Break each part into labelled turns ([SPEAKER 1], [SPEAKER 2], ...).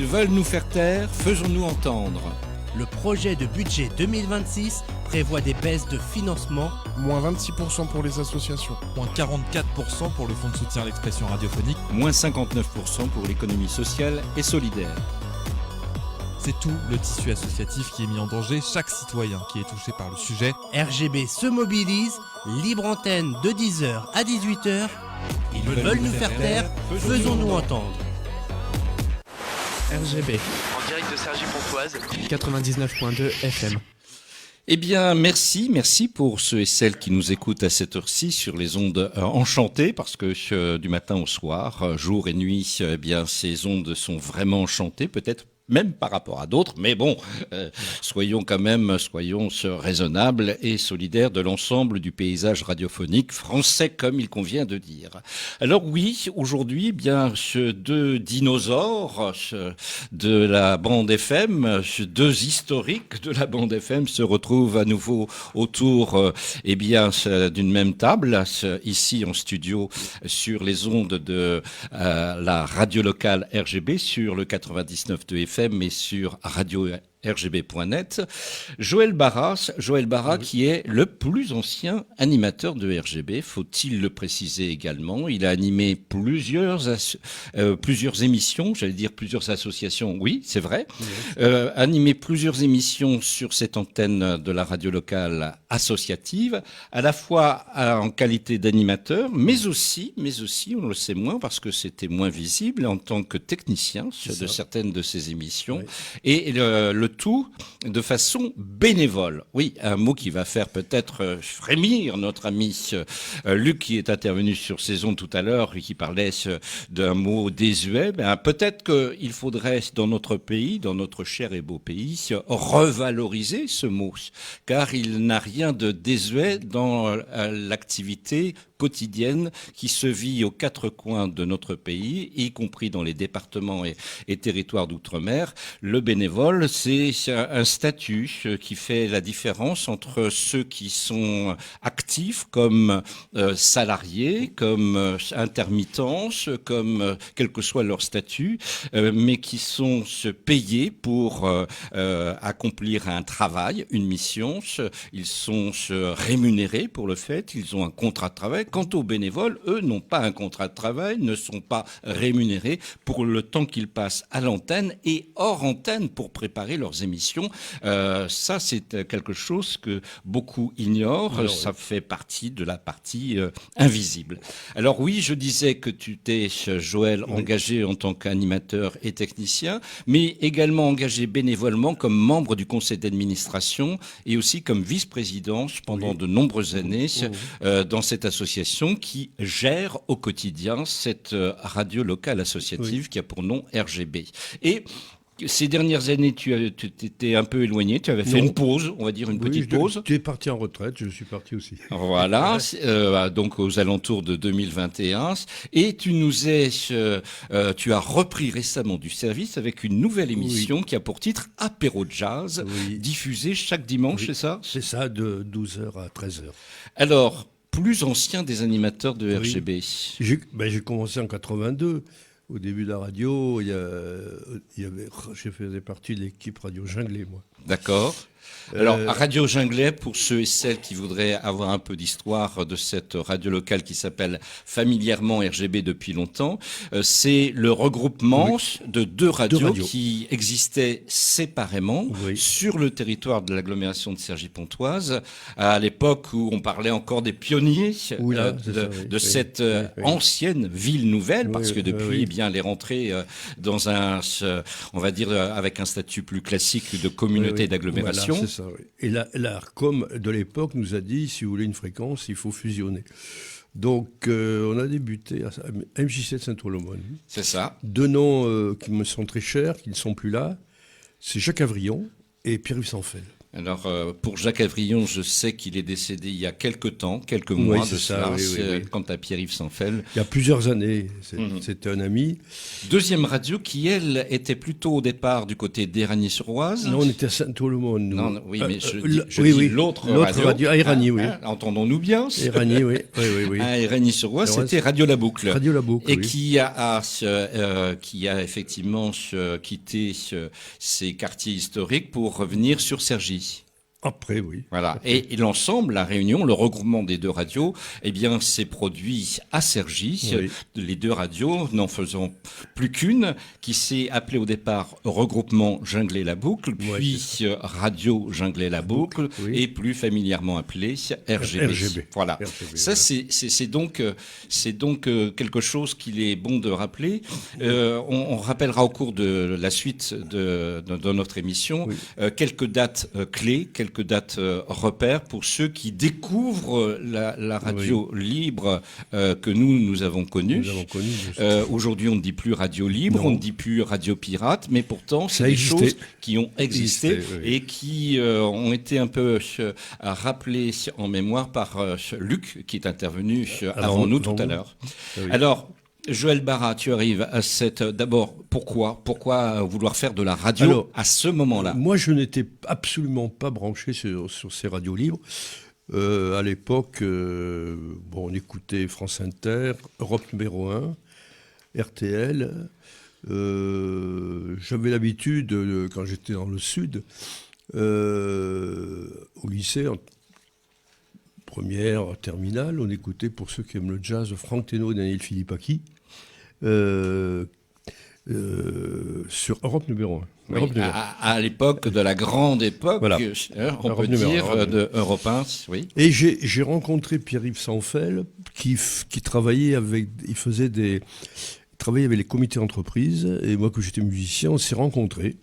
[SPEAKER 1] Ils veulent nous faire taire, faisons-nous entendre.
[SPEAKER 2] Le projet de budget 2026 prévoit des baisses de financement.
[SPEAKER 3] Moins 26% pour les associations.
[SPEAKER 4] Moins 44% pour le fonds de soutien à l'expression radiophonique.
[SPEAKER 1] Moins 59% pour l'économie sociale et solidaire.
[SPEAKER 4] C'est tout le tissu associatif qui est mis en danger, chaque citoyen qui est touché par le sujet.
[SPEAKER 2] RGB se mobilise, libre antenne de 10h à 18h. Ils veulent nous faire taire, faisons-nous entendre.
[SPEAKER 5] RGB.
[SPEAKER 6] En direct de Cergy-Pontoise.
[SPEAKER 5] 99.2 FM.
[SPEAKER 1] Eh bien, merci pour ceux et celles qui nous écoutent à cette heure-ci sur les ondes enchantées, parce que du matin au soir, jour et nuit, eh bien, ces ondes sont vraiment enchantées, peut-être même par rapport à d'autres, mais bon, soyons raisonnables et solidaires de l'ensemble du paysage radiophonique français, comme il convient de dire. Alors oui, aujourd'hui, eh bien, deux dinosaures de la bande FM, deux historiques de la bande FM se retrouvent à nouveau autour, eh bien, d'une même table, ici en studio, sur les ondes de la radio locale RGB, sur le 99.2 FM, mais sur radio rgb.net. Joël Barra oui. Qui est le plus ancien animateur de RGB, faut-il le préciser également. Il a animé plusieurs émissions, j'allais dire plusieurs associations, oui, c'est vrai. Oui. Animé plusieurs émissions sur cette antenne de la radio locale associative, à la fois en qualité d'animateur, mais aussi, on le sait moins parce que c'était moins visible, en tant que technicien de certaines de ces émissions. Oui. Et le tout de façon bénévole. Oui, un mot qui va faire peut-être frémir notre ami Luc qui est intervenu sur ces ondes tout à l'heure et qui parlait d'un mot désuet. Ben, peut-être qu'il faudrait dans notre pays, dans notre cher et beau pays, revaloriser ce mot, car il n'a rien de désuet dans l'activité quotidienne qui se vit aux quatre coins de notre pays, y compris dans les départements et territoires d'outre-mer. Le bénévole, c'est un statut qui fait la différence entre ceux qui sont actifs comme salariés, comme intermittents, comme quel que soit leur statut, mais qui sont payés pour accomplir un travail, une mission. Ils sont rémunérés pour le fait, ils ont un contrat de travail. Quant aux bénévoles, eux n'ont pas un contrat de travail, ne sont pas rémunérés pour le temps qu'ils passent à l'antenne et hors antenne pour préparer leurs émissions. Ça, c'est quelque chose que beaucoup ignorent. Alors, ça fait partie de la partie invisible. Alors oui, je disais que tu t'es, Joël, engagé en tant qu'animateur et technicien, mais également engagé bénévolement comme membre du conseil d'administration et aussi comme vice-président pendant de nombreuses années dans cette association qui gère au quotidien cette radio locale associative qui a pour nom RGB. Et ces dernières années, tu t'étais un peu éloigné, tu avais fait une pause, on va dire une petite pause.
[SPEAKER 3] Tu es parti en retraite, je suis parti aussi.
[SPEAKER 1] Voilà, donc aux alentours de 2021. Et tu as repris récemment du service avec une nouvelle émission qui a pour titre Apéro Jazz, diffusée chaque dimanche, c'est ça ?
[SPEAKER 3] C'est ça, de 12h à 13h.
[SPEAKER 1] Alors, plus ancien des animateurs de RGB.
[SPEAKER 3] J'ai commencé en 82. Au début de la radio, je faisais partie de l'équipe Radio Junglé, moi.
[SPEAKER 1] D'accord. Alors, Radio Junglet, pour ceux et celles qui voudraient avoir un peu d'histoire de cette radio locale qui s'appelle familièrement RGB depuis longtemps, c'est le regroupement de deux radios qui existaient séparément sur le territoire de l'agglomération de Cergy-Pontoise, à l'époque où on parlait encore des pionniers de cette ancienne ville nouvelle, parce que depuis, eh bien, elle est rentrée dans on va dire, avec un statut plus classique de communauté d'agglomération.
[SPEAKER 3] Voilà, c'est ça, oui. Et l'ARCOM de l'époque nous a dit, si vous voulez une fréquence, il faut fusionner. Donc, on a débuté à MJ7 Saint-Ouen-l'Aumône.
[SPEAKER 1] C'est ça.
[SPEAKER 3] Deux noms qui me sont très chers, qui ne sont plus là. C'est Jacques Avrillon et Pierre-Yves Sanfel.
[SPEAKER 1] Alors, pour Jacques Avrillon, je sais qu'il est décédé il y a quelques mois
[SPEAKER 3] c'est
[SPEAKER 1] de
[SPEAKER 3] ça,
[SPEAKER 1] cela.
[SPEAKER 3] oui.
[SPEAKER 1] Quant à Pierre-Yves Sanfel.
[SPEAKER 3] Il y a plusieurs années,
[SPEAKER 1] Mhm.
[SPEAKER 3] c'était un ami.
[SPEAKER 1] Deuxième radio qui, elle, était plutôt au départ du côté d'Éragny-sur-Oise.
[SPEAKER 3] Non, on était à Saint-Olomone, nous.
[SPEAKER 1] Non, oui, mais je
[SPEAKER 3] oui,
[SPEAKER 1] dis l'autre
[SPEAKER 3] radio, à Éragny, oui.
[SPEAKER 1] Entendons-nous bien.
[SPEAKER 3] Éragny, oui.
[SPEAKER 1] À Éragny-sur-Oise, c'était Radio La Boucle.
[SPEAKER 3] Radio La Boucle,
[SPEAKER 1] Et
[SPEAKER 3] oui.
[SPEAKER 1] qui a effectivement quitté ses quartiers historiques pour revenir sur Cergy.
[SPEAKER 3] Après, oui.
[SPEAKER 1] Voilà. Et l'ensemble, la réunion, le regroupement des deux radios, eh bien, s'est produit à Cergy.
[SPEAKER 3] Oui.
[SPEAKER 1] Les deux radios, n'en faisant plus qu'une, qui s'est appelée au départ Regroupement Junglet-la-Boucle,
[SPEAKER 3] Ouais,
[SPEAKER 1] puis Radio Junglet-la-Boucle,
[SPEAKER 3] oui.
[SPEAKER 1] et plus familièrement appelée RGB.
[SPEAKER 3] RGB.
[SPEAKER 1] Voilà.
[SPEAKER 3] RGB,
[SPEAKER 1] Ça, c'est donc quelque chose qu'il est bon de rappeler. On rappellera au cours de la suite de notre émission
[SPEAKER 3] Oui.
[SPEAKER 1] quelques dates clés, quelques dates repères pour ceux qui découvrent la radio libre que nous avons connue.
[SPEAKER 3] Nous avons connu. juste.
[SPEAKER 1] Aujourd'hui, on ne dit plus radio libre,
[SPEAKER 3] Non.
[SPEAKER 1] on ne dit plus radio pirate, mais pourtant, c'est
[SPEAKER 3] Ça
[SPEAKER 1] des
[SPEAKER 3] existait.
[SPEAKER 1] choses qui ont existé
[SPEAKER 3] Oui.
[SPEAKER 1] et qui ont été un peu rappelées en mémoire par Luc, qui est intervenu avant nous tout à l'heure.
[SPEAKER 3] Ah oui.
[SPEAKER 1] Alors, Joël Barra, tu arrives à cette... D'abord, pourquoi vouloir faire de la radio
[SPEAKER 3] Alors,
[SPEAKER 1] à ce moment-là?
[SPEAKER 3] Moi, je n'étais absolument pas branché sur ces radios libres. À l'époque, on écoutait France Inter, Europe numéro 1, RTL. J'avais l'habitude, quand j'étais dans le Sud, au lycée, en première, terminale, on écoutait, pour ceux qui aiment le jazz, Franck Teno et Daniel Philippaki. Sur Europe numéro 1.
[SPEAKER 1] Oui,
[SPEAKER 3] Europe numéro 1.
[SPEAKER 1] à l'époque de la grande époque,
[SPEAKER 3] Voilà.
[SPEAKER 1] On
[SPEAKER 3] Europe
[SPEAKER 1] peut
[SPEAKER 3] numéro
[SPEAKER 1] dire,
[SPEAKER 3] un.
[SPEAKER 1] de Europe 1, oui.
[SPEAKER 3] Et j'ai rencontré Pierre-Yves Sanfel qui travaillait avec, il travaillait avec les comités d'entreprise, et moi, que j'étais musicien, on s'est rencontrés.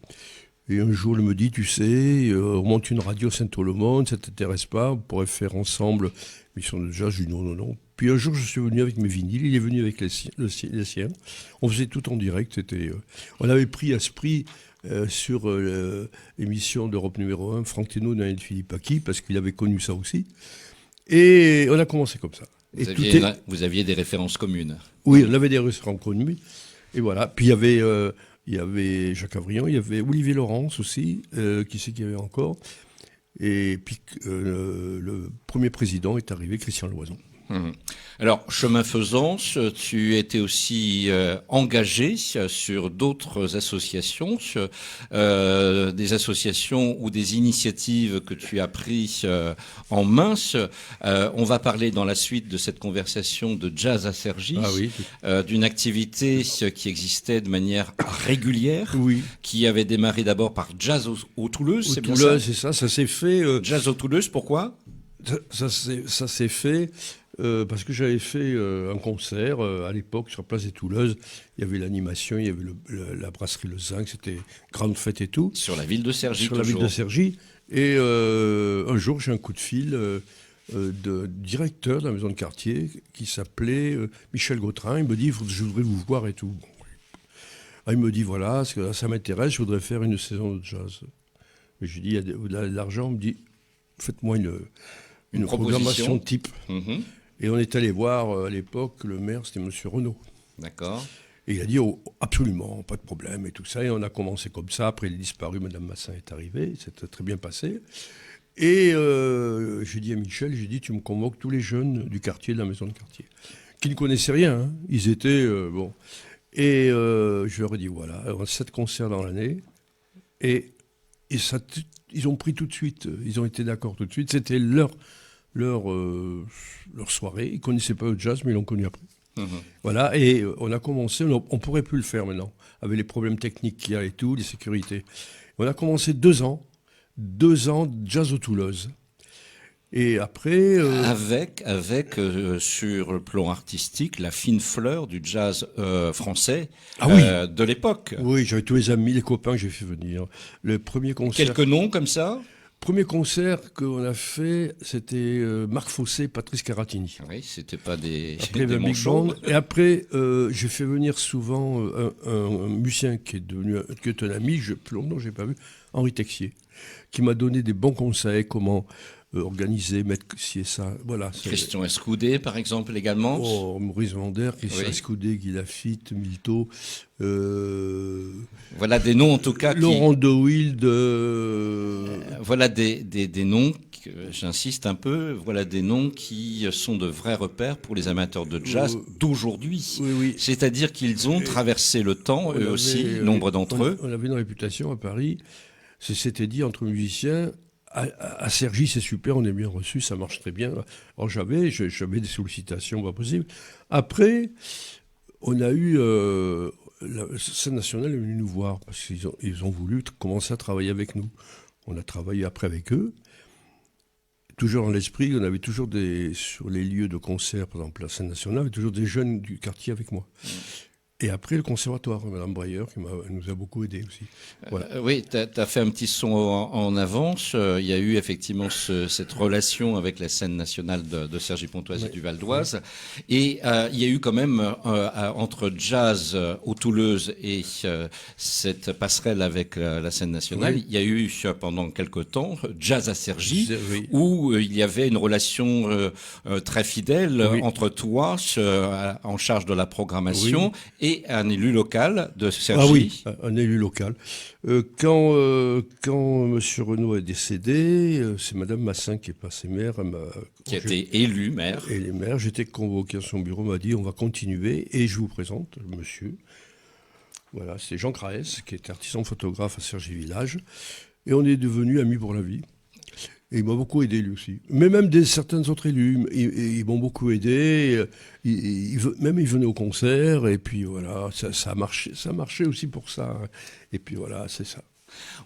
[SPEAKER 3] Et un jour, il me dit, tu sais, on monte une radio Saint-Olomone, ça t'intéresse pas, on pourrait faire ensemble une émission de jazz. Je lui dis non. Puis un jour, je suis venu avec mes vinyles, il est venu avec les siens. On faisait tout en direct. On avait pris esprit sur l'émission d'Europe numéro 1, Franck Teno et Daniel Philippaki, parce qu'il avait connu ça aussi. Et on a commencé comme ça.
[SPEAKER 1] Vous aviez des références communes.
[SPEAKER 3] Oui, on avait des restaurants connus. Et voilà. Puis il y avait Jacques Avrillon, il y avait Olivier Laurence aussi, qui c'est qu'il y avait encore. Et puis le premier président est arrivé, Christian Loison.
[SPEAKER 1] Alors, chemin faisant, tu étais aussi engagé sur d'autres associations, des associations ou des initiatives que tu as prises en main. On va parler dans la suite de cette conversation de Jazz à Cergy, d'une activité qui existait de manière régulière, qui avait démarré d'abord par Jazz au Toulouse, c'est bien ça?
[SPEAKER 3] Toulouse, c'est ça, ça s'est fait...
[SPEAKER 1] Jazz au Toulouse, pourquoi?
[SPEAKER 3] Ça s'est fait... parce que j'avais fait un concert à l'époque sur la place des Touleuses. Il y avait l'animation, il y avait la brasserie Le Zinc, c'était grande fête et tout.
[SPEAKER 1] Sur la ville de Cergy,
[SPEAKER 3] Sur la ville de Cergy. Et un jour, j'ai un coup de fil de directeur de la maison de quartier qui s'appelait Michel Gautrin. Il me dit, je voudrais vous voir et tout. Il me dit, voilà, ça m'intéresse, je voudrais faire une saison de jazz. Et je lui dis, il y a de l'argent. Il me dit, faites-moi une programmation type. Et on est allé voir, à l'époque, le maire, c'était M. Renaud.
[SPEAKER 1] D'accord.
[SPEAKER 3] Et il a dit, absolument, pas de problème, et tout ça. Et on a commencé comme ça. Après, il est disparu, Mme Massin est arrivée. C'était très bien passé. Et j'ai dit à Michel, tu me convoques tous les jeunes du quartier, de la maison de quartier, qui ne connaissaient rien. Hein. Ils étaient, bon. Et je leur ai dit, voilà, on a 7 concerts dans l'année. Et ça, ils ont pris tout de suite. Ils ont été d'accord tout de suite. C'était leur soirée. Ils ne connaissaient pas le jazz, mais ils l'ont connu après. Voilà, et on a commencé, on ne pourrait plus le faire maintenant, avec les problèmes techniques qu'il y a et tout, les sécurités. On a commencé 2 ans de jazz au Toulouse. Et après...
[SPEAKER 1] Avec sur le plan artistique, la fine fleur du jazz français de l'époque.
[SPEAKER 3] Oui, j'avais tous les amis, les copains que j'ai fait venir. Le premier concert...
[SPEAKER 1] Quelques noms comme ça?
[SPEAKER 3] Premier concert qu'on a fait, c'était Marc Fossé, Patrice Caratini.
[SPEAKER 1] Oui, c'était pas des,
[SPEAKER 3] Après,
[SPEAKER 1] des
[SPEAKER 3] le Big
[SPEAKER 1] manchots.
[SPEAKER 3] Band. Et après, j'ai fait venir souvent un musicien qui est un ami, plus longtemps j'ai pas vu, Henri Texier, qui m'a donné des bons conseils, comment organiser, mettre ci et ça. Voilà.
[SPEAKER 1] Christian Escoudé, par exemple, également.
[SPEAKER 3] Oh, Maurice Vander, Christian
[SPEAKER 1] Oui.
[SPEAKER 3] Escoudé, Guy Lafitte, Milto,
[SPEAKER 1] Voilà des noms, en tout cas,
[SPEAKER 3] Laurent de Wild.
[SPEAKER 1] voilà des noms, j'insiste un peu, voilà des noms qui sont de vrais repères pour les amateurs de jazz d'aujourd'hui.
[SPEAKER 3] Oui, oui.
[SPEAKER 1] C'est-à-dire qu'ils ont traversé le temps, eux aussi, nombre d'entre eux.
[SPEAKER 3] On avait une réputation à Paris, c'était dit entre musiciens. À Cergy, c'est super, on est bien reçu, ça marche très bien. Alors j'avais des sollicitations pas possibles. Après, on a eu la scène nationale est venue nous voir parce qu'ils ont voulu commencer à travailler avec nous. On a travaillé après avec eux. Toujours dans l'esprit, on avait toujours sur les lieux de concert, par exemple la scène nationale, il y avait toujours des jeunes du quartier avec moi. Et après, le conservatoire, Madame Breyer, qui nous a beaucoup aidés aussi. Voilà.
[SPEAKER 1] Oui, tu as fait un petit son en avance. Il y a eu effectivement cette relation avec la scène nationale de Cergy-Pontoise et du Val d'Oise. Et il y a eu quand même, entre jazz au Toulouse et cette passerelle avec la scène nationale,
[SPEAKER 3] Oui.
[SPEAKER 1] il y a eu pendant quelque temps Jazz à Cergy,
[SPEAKER 3] Oui.
[SPEAKER 1] où il y avait une relation très fidèle
[SPEAKER 3] Oui.
[SPEAKER 1] entre toi, en charge de la programmation, et un élu local de Cergy.
[SPEAKER 3] Ah oui, un élu local. Quand M. Renaud est décédé, c'est Mme Massin qui est passée maire.
[SPEAKER 1] Qui a été élu maire.
[SPEAKER 3] Et les maires, j'étais convoqué à son bureau, m'a dit on va continuer et je vous présente le monsieur. Voilà, c'est Jean Craès, qui était artisan photographe à Cergy-Village. Et on est devenus amis pour la vie. Et il m'a beaucoup aidé lui aussi. Mais même certains autres élus, ils m'ont beaucoup aidé. Même ils venaient au concert. Et puis voilà, ça marchait aussi pour ça. Et puis voilà, c'est ça.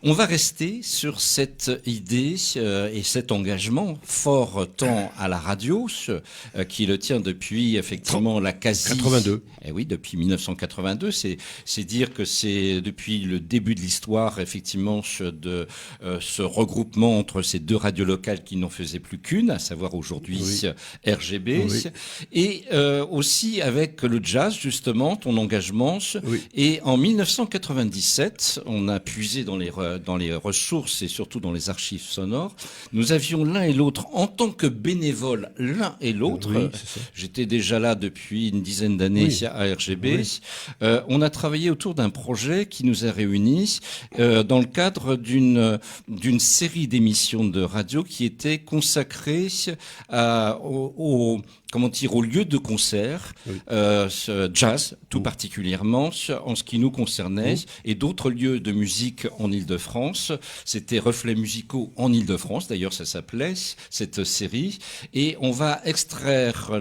[SPEAKER 1] On va rester sur cette idée et cet engagement fort tant à la radio, qui le tient depuis effectivement la quasi...
[SPEAKER 3] 82.
[SPEAKER 1] Eh oui, depuis 1982. C'est dire que c'est depuis le début de l'histoire, effectivement, de ce regroupement entre ces deux radios locales qui n'en faisaient plus qu'une, à savoir aujourd'hui RGB.
[SPEAKER 3] Oui.
[SPEAKER 1] Et aussi avec le jazz, justement, ton engagement.
[SPEAKER 3] Oui.
[SPEAKER 1] Et en 1997, on a puisé dans les ressources et surtout dans les archives sonores. Nous avions l'un et l'autre, en tant que bénévoles, l'un et l'autre.
[SPEAKER 3] Oui, c'est ça.
[SPEAKER 1] J'étais déjà là depuis une dizaine d'années à RGB.
[SPEAKER 3] Oui.
[SPEAKER 1] On a travaillé autour d'un projet qui nous a réunis dans le cadre d'une série d'émissions de radio qui était consacrée au lieu de concert, jazz tout particulièrement, en ce qui nous concernait, et d'autres lieux de musique en Île-de-France. C'était Reflets musicaux en Île-de-France, d'ailleurs ça s'appelait, cette série. Et on va extraire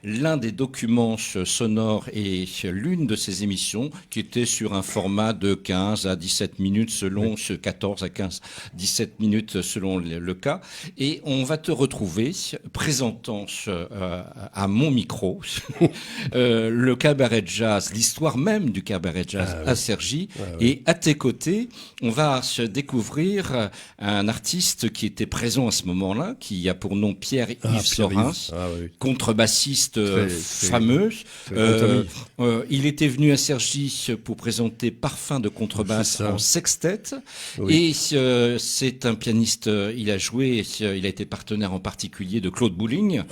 [SPEAKER 1] l'un des documents sonores et l'une de ces émissions qui était sur un format de 15 à 17 minutes selon 14 à 15, 17 minutes selon le cas. Et on va te retrouver présentant à mon micro le cabaret jazz, l'histoire même du cabaret jazz à Cergy. Et à tes côtés, on va se découvrir un artiste qui était présent à ce moment-là, qui a pour nom Pierre-Yves Sorens, contrebassiste fameux. Il était venu à Cergy pour présenter Parfum de contrebasse en sextet. Et c'est un pianiste, il a joué, il a été partenaire en particulier de Claude Bouligne,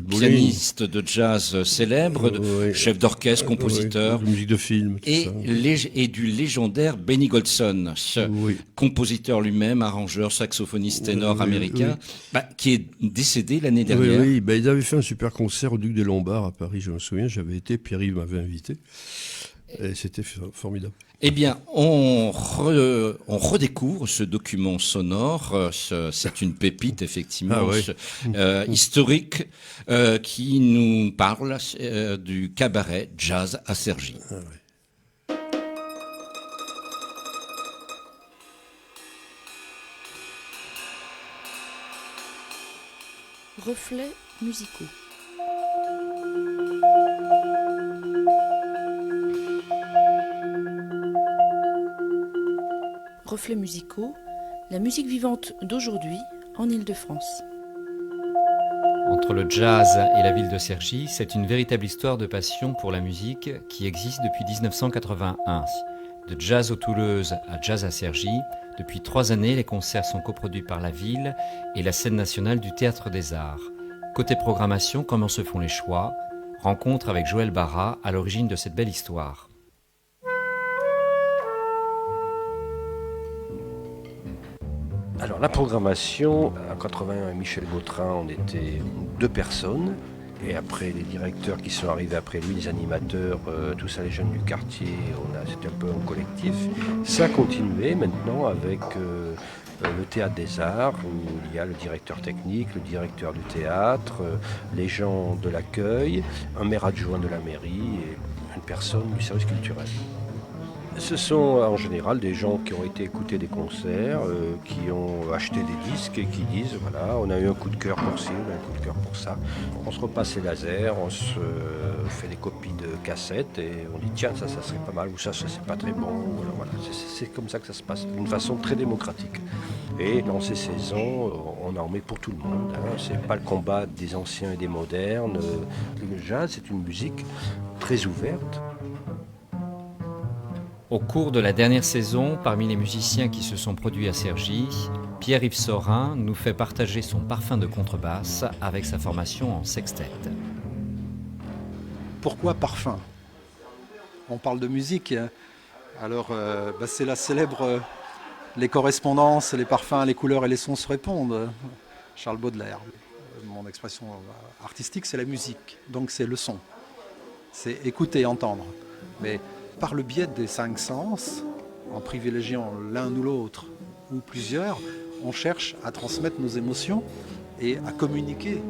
[SPEAKER 1] pianiste de jazz célèbre, chef d'orchestre, compositeur,
[SPEAKER 3] de musique de film,
[SPEAKER 1] et du légendaire Benny Golson, compositeur lui-même, arrangeur, saxophoniste ténor américain, qui est décédé l'année dernière.
[SPEAKER 3] Oui, il avait fait un super concert au Duc des Lombards à Paris, je me souviens, j'avais été, Pierre-Yves m'avait invité, et c'était formidable.
[SPEAKER 1] Eh bien, on redécouvre ce document sonore. C'est une pépite, effectivement, historique, qui nous parle du cabaret jazz à Cergy.
[SPEAKER 7] Reflets musicaux. Reflets musicaux, La musique vivante d'aujourd'hui en Île-de-France.
[SPEAKER 8] Entre le jazz et la ville de Cergy, c'est une véritable histoire de passion pour la musique qui existe depuis 1981. De Jazz aux Touleuses à Jazz à Cergy, depuis 3 années, les concerts sont coproduits par la ville et la scène nationale du Théâtre des Arts. Côté programmation, comment se font les choix? Rencontre avec Joël Barra à l'origine de cette belle histoire.
[SPEAKER 9] Alors la programmation, en 81, Michel Gautrin, on était 2 personnes. Et après les directeurs qui sont arrivés après lui, les animateurs, tout ça, les jeunes du quartier, c'était un peu un collectif. Ça a continué maintenant avec le Théâtre des Arts, où il y a le directeur technique, le directeur du théâtre, les gens de l'accueil, un maire adjoint de la mairie et une personne du service culturel. Ce sont en général des gens qui ont été écouter des concerts, qui ont acheté des disques et qui disent voilà, on a eu un coup de cœur pour ci, on a eu un coup de cœur pour ça. On se repasse les lasers, on se fait des copies de cassettes et on dit tiens, ça serait pas mal ou ça c'est pas très bon. Voilà. C'est comme ça que ça se passe, d'une façon très démocratique. Et dans ces saisons, on en met pour tout le monde. C'est pas le combat des anciens et des modernes. Le jazz, c'est une musique très ouverte.
[SPEAKER 8] Au cours de la dernière saison, parmi les musiciens qui se sont produits à Cergy, Pierre-Yves Sorin nous fait partager son parfum de contrebasse avec sa formation en sextet.
[SPEAKER 10] Pourquoi parfum? On parle de musique, alors c'est la célèbre les correspondances, les parfums, les couleurs et les sons se répondent. Charles Baudelaire. Mon expression artistique, c'est la musique, donc c'est le son. C'est écouter, entendre. Mais par le biais des 5 sens, en privilégiant l'un ou l'autre ou plusieurs, on cherche à transmettre nos émotions et à communiquer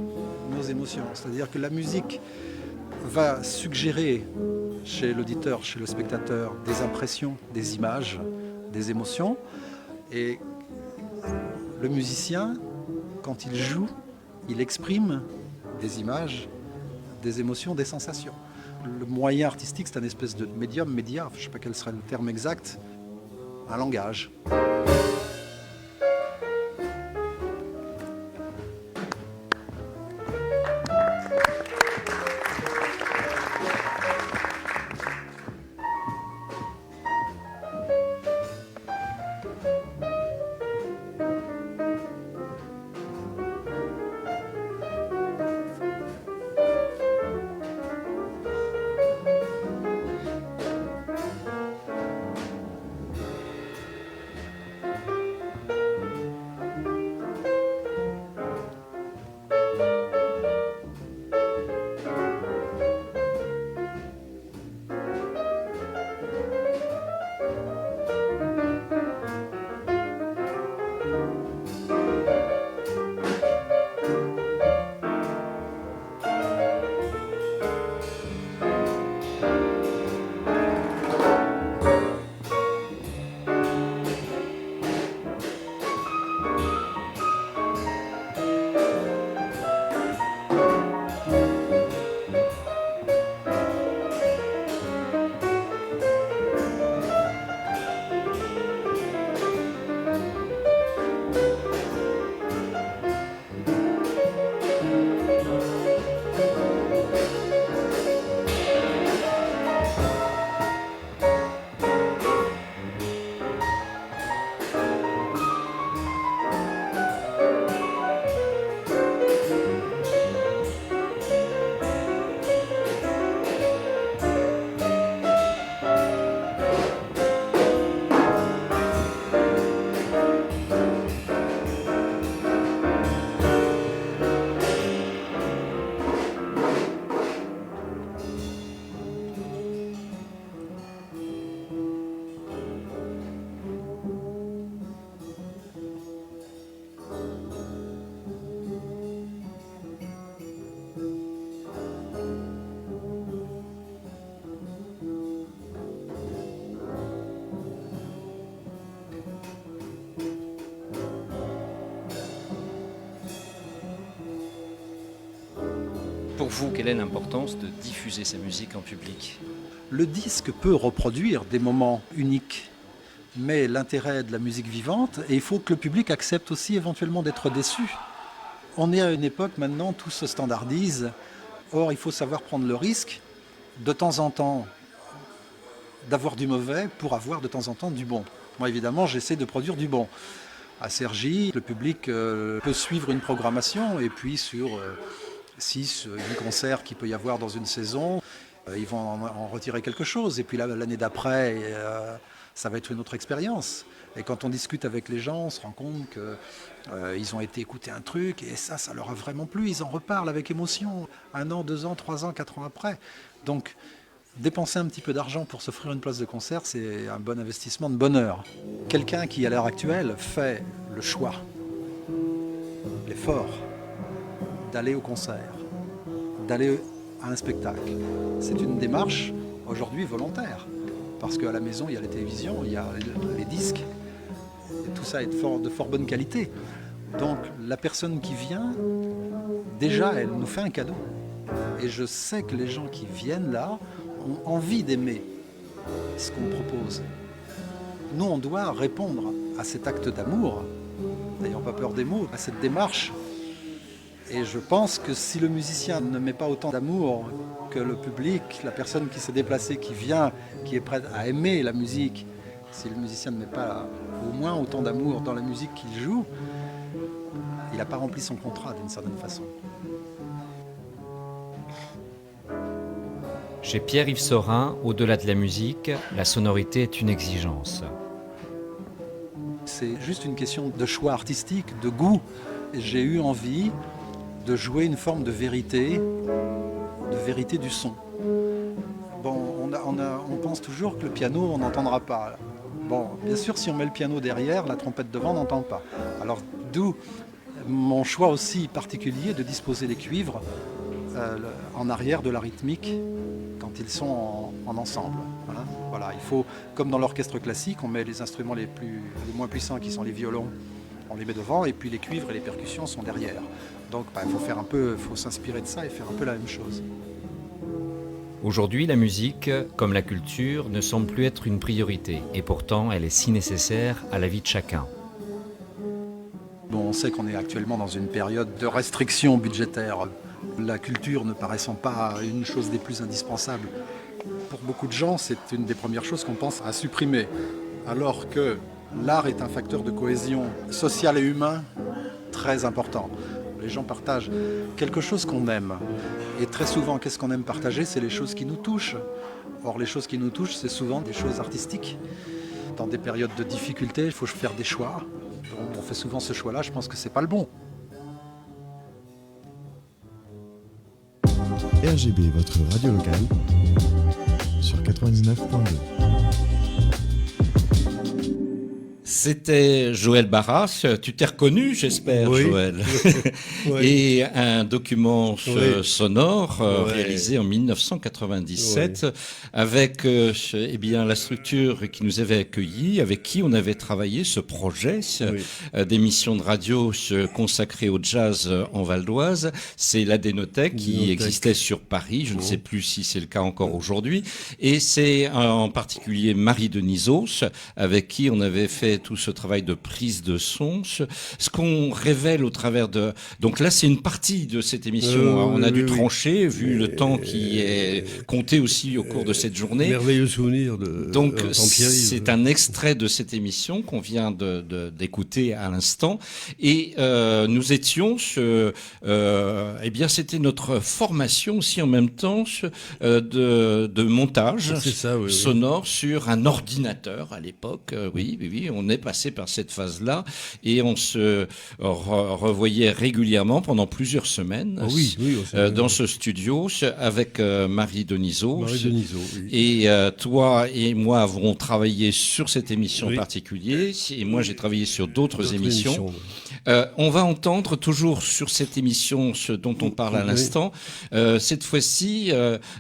[SPEAKER 10] nos émotions. C'est-à-dire que la musique va suggérer chez l'auditeur, chez le spectateur, des impressions, des images, des émotions. Et le musicien, quand il joue, il exprime des images, des émotions, des sensations. Le moyen artistique, c'est un espèce de médium, média, je ne sais pas quel serait le terme exact, un langage.
[SPEAKER 1] Pour vous, quelle est l'importance de diffuser sa musique en public?
[SPEAKER 10] Le disque peut reproduire des moments uniques, mais l'intérêt de la musique vivante, et il faut que le public accepte aussi éventuellement d'être déçu. On est à une époque maintenant, tout se standardise. Or, il faut savoir prendre le risque, de temps en temps, d'avoir du mauvais pour avoir de temps en temps du bon. Moi, évidemment, j'essaie de produire du bon. À Cergy, le public peut suivre une programmation, et puis sur 6, 8 concerts qu'il peut y avoir dans une saison, ils vont en retirer quelque chose. Et puis l'année d'après, ça va être une autre expérience. Et quand on discute avec les gens, on se rend compte qu'ils ont été écouter un truc et ça leur a vraiment plu. Ils en reparlent avec émotion 1 an, 2 ans, 3 ans, 4 ans après. Donc, dépenser un petit peu d'argent pour s'offrir une place de concert, c'est un bon investissement de bonheur. Quelqu'un qui, à l'heure actuelle, fait le choix, l'effort d'aller au concert, d'aller à un spectacle, c'est une démarche aujourd'hui volontaire. Parce qu'à la maison, il y a la télévision, il y a les disques, et tout ça est de fort bonne qualité. Donc la personne qui vient, déjà, elle nous fait un cadeau. Et je sais que les gens qui viennent là ont envie d'aimer ce qu'on propose. Nous, on doit répondre à cet acte d'amour, n'ayant pas peur des mots, à cette démarche. Et je pense que si le musicien ne met pas autant d'amour que le public, la personne qui s'est déplacée, qui vient, qui est prête à aimer la musique, si le musicien ne met pas au moins autant d'amour dans la musique qu'il joue, il n'a pas rempli son contrat d'une certaine façon.
[SPEAKER 8] Chez Pierre-Yves Saurin, au-delà de la musique, la sonorité est une exigence.
[SPEAKER 10] C'est juste une question de choix artistique, de goût. J'ai eu envie de jouer une forme de vérité du son. Bon, on pense toujours que le piano, on n'entendra pas. Bon, bien sûr, si on met le piano derrière, la trompette devant, on n'entend pas. Alors, d'où mon choix aussi particulier de disposer les cuivres en arrière de la rythmique quand ils sont en ensemble. Hein. Voilà, il faut, comme dans l'orchestre classique, on met les instruments les moins puissants qui sont les violons, on les met devant, et puis les cuivres et les percussions sont derrière. Donc il faut s'inspirer de ça et faire un peu la même chose.
[SPEAKER 8] Aujourd'hui, la musique, comme la culture, ne semble plus être une priorité, et pourtant elle est si nécessaire à la vie de chacun.
[SPEAKER 10] Bon, on sait qu'on est actuellement dans une période de restrictions budgétaires. La culture ne paraissant pas une chose des plus indispensables. Pour beaucoup de gens, c'est une des premières choses qu'on pense à supprimer. Alors que l'art est un facteur de cohésion sociale et humain très important. Les gens partagent quelque chose qu'on aime. Et très souvent, qu'est-ce qu'on aime partager? C'est les choses qui nous touchent. Or, les choses qui nous touchent, c'est souvent des choses artistiques. Dans des périodes de difficulté, il faut faire des choix. Donc, on fait souvent ce choix-là, je pense que c'est pas le bon.
[SPEAKER 11] RGB, votre radio locale, sur 99.2.
[SPEAKER 1] C'était Joël Barras. Tu t'es reconnu, j'espère,
[SPEAKER 3] oui.
[SPEAKER 1] Joël.
[SPEAKER 3] Oui.
[SPEAKER 1] Et un document sonore
[SPEAKER 3] Ouais.
[SPEAKER 1] réalisé en 1997 avec eh bien, la structure qui nous avait accueillis, avec qui on avait travaillé ce projet d'émission de radio consacrée au jazz en Val d'Oise. C'est la Dénothèque qui existait sur Paris. Je ne sais plus si c'est le cas encore aujourd'hui. Et c'est en particulier Marie Denisos, avec qui on avait fait tout ce travail de prise de son. Ce qu'on révèle au travers de... Donc là, c'est une partie de cette émission. On a dû trancher, vu le temps qui est compté aussi au cours de cette journée.
[SPEAKER 3] Merveilleux souvenir de
[SPEAKER 1] Donc,
[SPEAKER 3] Pierre-Yves.
[SPEAKER 1] c'est un extrait de cette émission qu'on vient d'écouter à l'instant. Et nous étions... eh bien, c'était notre formation aussi en même temps de montage sonore sur un ordinateur à l'époque. Oui, on est passé par cette phase-là et on se revoyait régulièrement pendant plusieurs semaines dans ce studio avec Marie Denisot. Et toi et moi avons travaillé sur cette émission en particulier et moi j'ai travaillé sur d'autres émissions. On va entendre toujours sur cette émission ce dont on parle à l'instant. Cette fois-ci,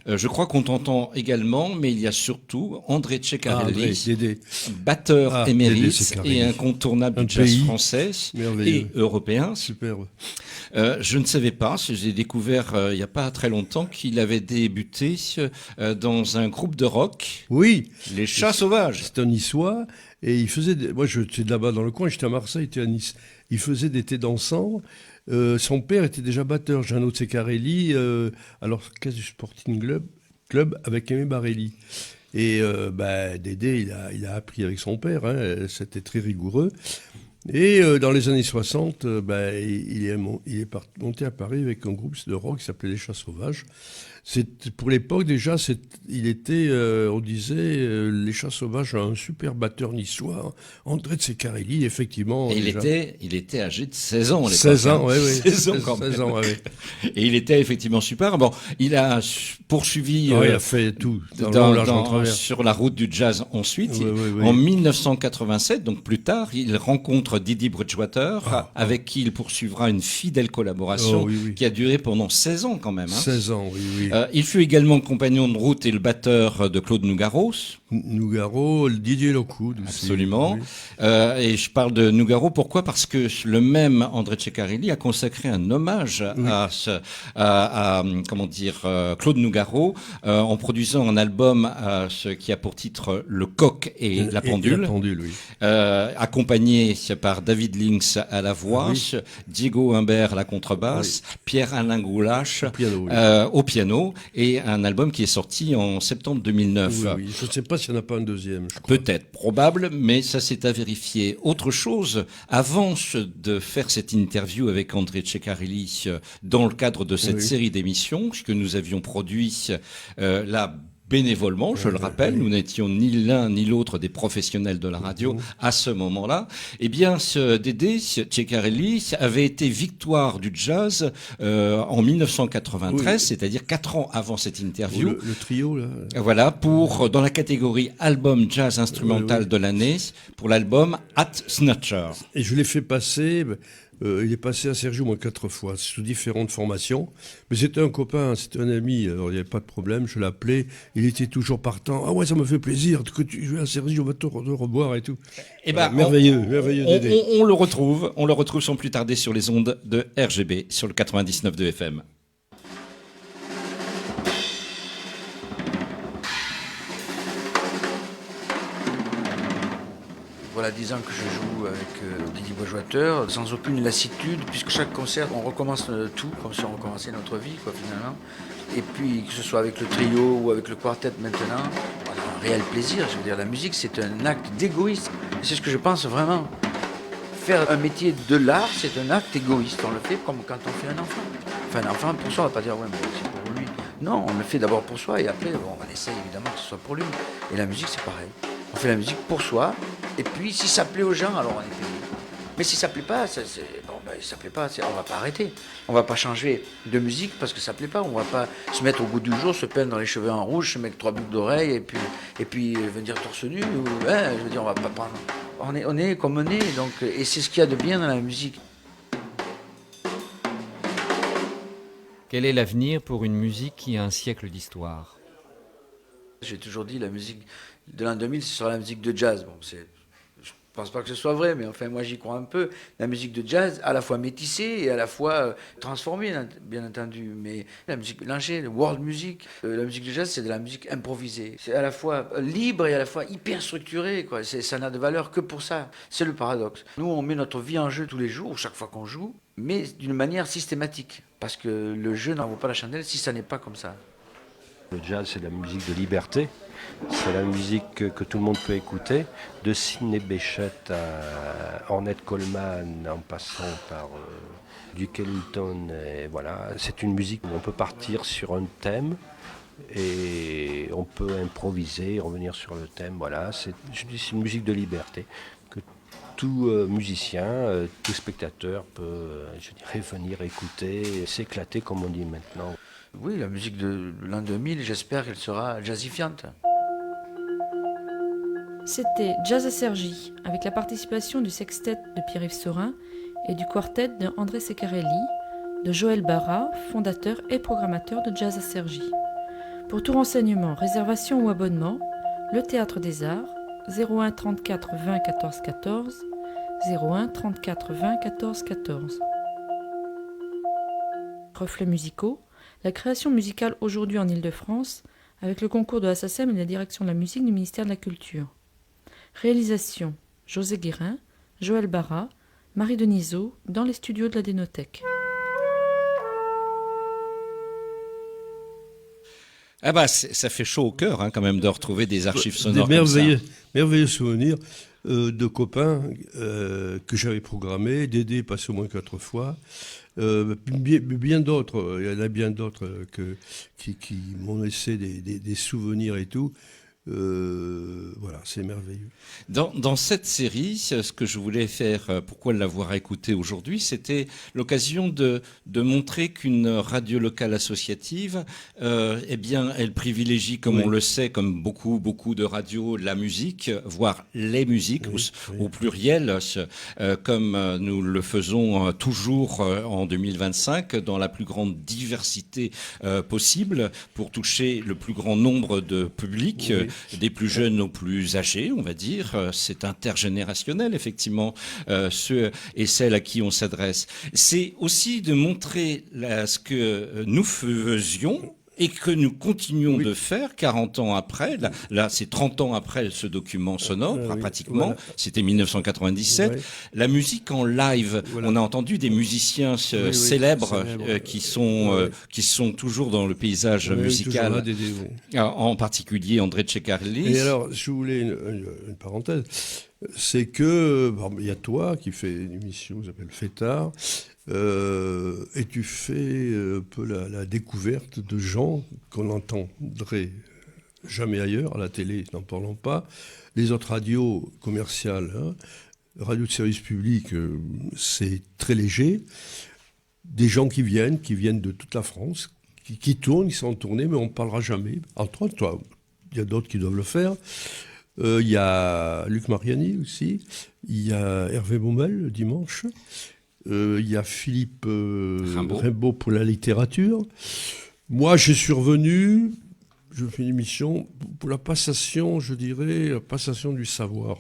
[SPEAKER 1] je crois qu'on t'entend également, mais il y a surtout André Ceccarelli, batteur émérite, et incontournable du jazz français et européen.
[SPEAKER 3] Superbe.
[SPEAKER 1] Je ne savais pas, j'ai découvert il n'y a pas très longtemps qu'il avait débuté dans un groupe de rock.
[SPEAKER 3] Oui.
[SPEAKER 1] Les Chats Sauvages.
[SPEAKER 3] C'est un niçois et il faisait. Moi, j'étais là-bas dans le coin, j'étais à Marseille, j'étais à Nice. Il faisait des thés dansants. Son père était déjà batteur, Jeannot Ceccarelli, à l'orchestre du Sporting Club avec Aimé Barelli. Et Dédé, il a appris avec son père, hein, c'était très rigoureux. Et dans les années 60, il est monté à Paris avec un groupe de rock qui s'appelait Les Chats Sauvages. Pour l'époque, déjà, il était, on disait, Les Chats Sauvages, un super batteur niçois, André de Ceccarelli, effectivement.
[SPEAKER 1] Et il était âgé de 16 ans à l'époque.
[SPEAKER 3] 16 ans, oui.
[SPEAKER 1] 16 ans quand même.
[SPEAKER 3] 16 ans, oui.
[SPEAKER 1] Et il était effectivement super. Bon, il a poursuivi...
[SPEAKER 3] il a fait tout,
[SPEAKER 1] sur la route du jazz ensuite.
[SPEAKER 3] Oui.
[SPEAKER 1] En 1987, donc plus tard, il rencontre Didi Bridgewater, avec qui il poursuivra une fidèle collaboration qui a duré pendant 16 ans quand même.
[SPEAKER 3] 16 ans, oui.
[SPEAKER 1] Il fut également compagnon de route et le batteur de Claude Nougaro.
[SPEAKER 3] Nougaro, Didier Locoud aussi.
[SPEAKER 1] Absolument. Oui. Et je parle de Nougaro, pourquoi ? Parce que le même André Ceccarelli a consacré un hommage à Claude Nougaro en produisant un album qui a pour titre Le Coq et la Pendule.
[SPEAKER 3] La Pendule, oui.
[SPEAKER 1] Accompagné par David Links à la voix, Diego Humbert à la contrebasse, Pierre-Alain Goulache au piano, et un album qui est sorti en septembre 2009.
[SPEAKER 3] Oui. Je ne sais pas s'il n'y en a pas un deuxième, je crois.
[SPEAKER 1] Peut-être, probable, mais ça c'est à vérifier. Autre chose, avant de faire cette interview avec André Ceccarelli dans le cadre de cette série d'émissions que nous avions produit bénévolement, je le rappelle, nous n'étions ni l'un ni l'autre des professionnels de la radio à ce moment-là. Eh bien, ce Dédé Ceccarelli avait été victoire du jazz en 1993, c'est-à-dire 4 ans avant cette interview.
[SPEAKER 3] Le trio, là.
[SPEAKER 1] Voilà, dans la catégorie album jazz instrumental de l'année, pour l'album At Snatcher.
[SPEAKER 3] Et je l'ai fait passer... il est passé à Sergi au moins 4 fois, sous différentes formations. Mais c'était un copain, c'était un ami, alors il n'y avait pas de problème, je l'appelais, il était toujours partant. Ah ouais, ça me fait plaisir que tu joues à Sergi, on va te revoir et tout.
[SPEAKER 1] Et merveilleux Dédé. On le retrouve sans plus tarder sur les ondes de RGB, sur le 99 de FM.
[SPEAKER 12] Voilà 10 ans que je joue avec Didi Bridgewater, sans aucune lassitude, puisque chaque concert, on recommence tout, comme si on recommençait notre vie, finalement. Et puis, que ce soit avec le trio ou avec le quartet maintenant, on a un réel plaisir. Je veux dire, la musique, c'est un acte d'égoïsme. C'est ce que je pense vraiment. Faire un métier de l'art, c'est un acte égoïste. On le fait comme quand on fait un enfant. Enfin, un enfant, pour soi, on ne va pas dire, ouais, mais c'est pour lui. Non, on le fait d'abord pour soi, et après, on essaie évidemment que ce soit pour lui. Et la musique, c'est pareil. On fait la musique pour soi, et puis si ça plaît aux gens, alors on est payé. Mais si ça plaît pas, ça plaît pas, on va pas arrêter. On va pas changer de musique parce que ça plaît pas. On va pas se mettre au goût du jour, se peindre les cheveux en rouge, se mettre 3 boucles d'oreilles et puis venir torse nu. Je veux dire, on va pas prendre. On est comme on est, donc, et c'est ce qu'il y a de bien dans la musique.
[SPEAKER 8] Quel est l'avenir pour une musique qui a un siècle d'histoire ?
[SPEAKER 12] J'ai toujours dit la musique de l'an 2000, ce sera la musique de jazz. Bon, je ne pense pas que ce soit vrai, mais enfin, moi, j'y crois un peu. La musique de jazz, à la fois métissée et à la fois transformée, bien entendu. Mais la musique mélangée, le world music, la musique de jazz, c'est de la musique improvisée. C'est à la fois libre et à la fois hyper structuré, quoi. Ça n'a de valeur que pour ça. C'est le paradoxe. Nous, on met notre vie en jeu tous les jours, chaque fois qu'on joue, mais d'une manière systématique. Parce que le jeu n'en vaut pas la chandelle si ça n'est pas comme ça.
[SPEAKER 9] Le jazz, c'est la musique de liberté. C'est la musique que tout le monde peut écouter, de Sidney Bechet à Ornette Coleman, en passant par Duke Ellington. Et voilà. C'est une musique où on peut partir sur un thème et on peut improviser, revenir sur le thème. Voilà. C'est une musique de liberté que tout musicien, tout spectateur peut, venir écouter, s'éclater comme on dit maintenant.
[SPEAKER 12] Oui, la musique de l'an 2000, j'espère qu'elle sera jazzifiante.
[SPEAKER 7] C'était Jazz à Cergy, avec la participation du sextet de Pierre-Yves Saurin et du quartet de André Ceccarelli, de Joël Barra, fondateur et programmateur de Jazz à Cergy. Pour tout renseignement, réservation ou abonnement, le Théâtre des Arts, 01 34 20 14 14, 01 34 20 14 14. Reflets musicaux, la création musicale aujourd'hui en Île-de-France, avec le concours de la SACEM et la direction de la musique du ministère de la Culture. Réalisation, José Guérin, Joël Barra, Marie Denisot, dans les studios de la Dénothèque.
[SPEAKER 1] Ah bah, ça fait chaud au cœur quand même de retrouver des archives sonores
[SPEAKER 3] des
[SPEAKER 1] comme ça.
[SPEAKER 3] merveilleux souvenirs de copains que j'avais programmés, Dédé passé au moins 4 fois. Bien d'autres, il y en a bien d'autres qui m'ont laissé des souvenirs et tout. Voilà, c'est merveilleux.
[SPEAKER 1] Dans cette série, ce que je voulais faire, pourquoi l'avoir écouté aujourd'hui, c'était l'occasion de montrer qu'une radio locale associative, eh bien, elle privilégie, comme on le sait, comme beaucoup de radios, la musique, voire les musiques au pluriel, comme nous le faisons toujours en 2025, dans la plus grande diversité possible, pour toucher le plus grand nombre de publics. Des plus jeunes aux plus âgés, on va dire. C'est intergénérationnel, effectivement, ceux et celles à qui on s'adresse. C'est aussi de montrer ce que nous faisions et que nous continuons de faire 40 ans après. Là, c'est 30 ans après ce document sonore, pratiquement. Voilà. C'était 1997. La musique en live. On a entendu des musiciens célèbres qui sont toujours dans le paysage musical. En particulier André Ceccarelli.
[SPEAKER 3] Et alors, je voulais une parenthèse. C'est que, il y a toi qui fais une émission qui s'appelle Fêtard. Et tu fais un peu la découverte de gens qu'on n'entendrait jamais ailleurs, à la télé, n'en parlons pas. Les autres radios commerciales, radio de service public, c'est très léger. Des gens qui viennent de toute la France, qui tournent, ils sont en tournée, mais on ne parlera jamais. Entre autres, toi, il y a d'autres qui doivent le faire. Il y a Luc Mariani aussi. Il y a Hervé Baumel le dimanche. Il y a Philippe Rimbaud pour la littérature. Moi, je suis revenu, je fais une émission pour la passation, je dirais, la passation du savoir.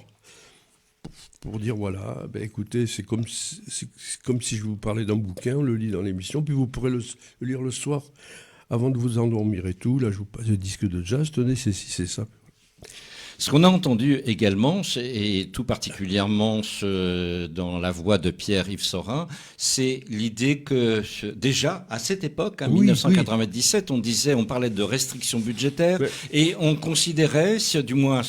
[SPEAKER 3] Pour dire, voilà, écoutez, c'est comme si je vous parlais d'un bouquin, on le lit dans l'émission, puis vous pourrez le lire le soir avant de vous endormir et tout. Là, je vous passe le disque de jazz, tenez, c'est ça.
[SPEAKER 1] Ce qu'on a entendu également, et tout particulièrement dans la voix de Pierre-Yves Saurin, c'est l'idée que déjà, à cette époque, en 1997, on parlait de restrictions budgétaires et on considérait, du moins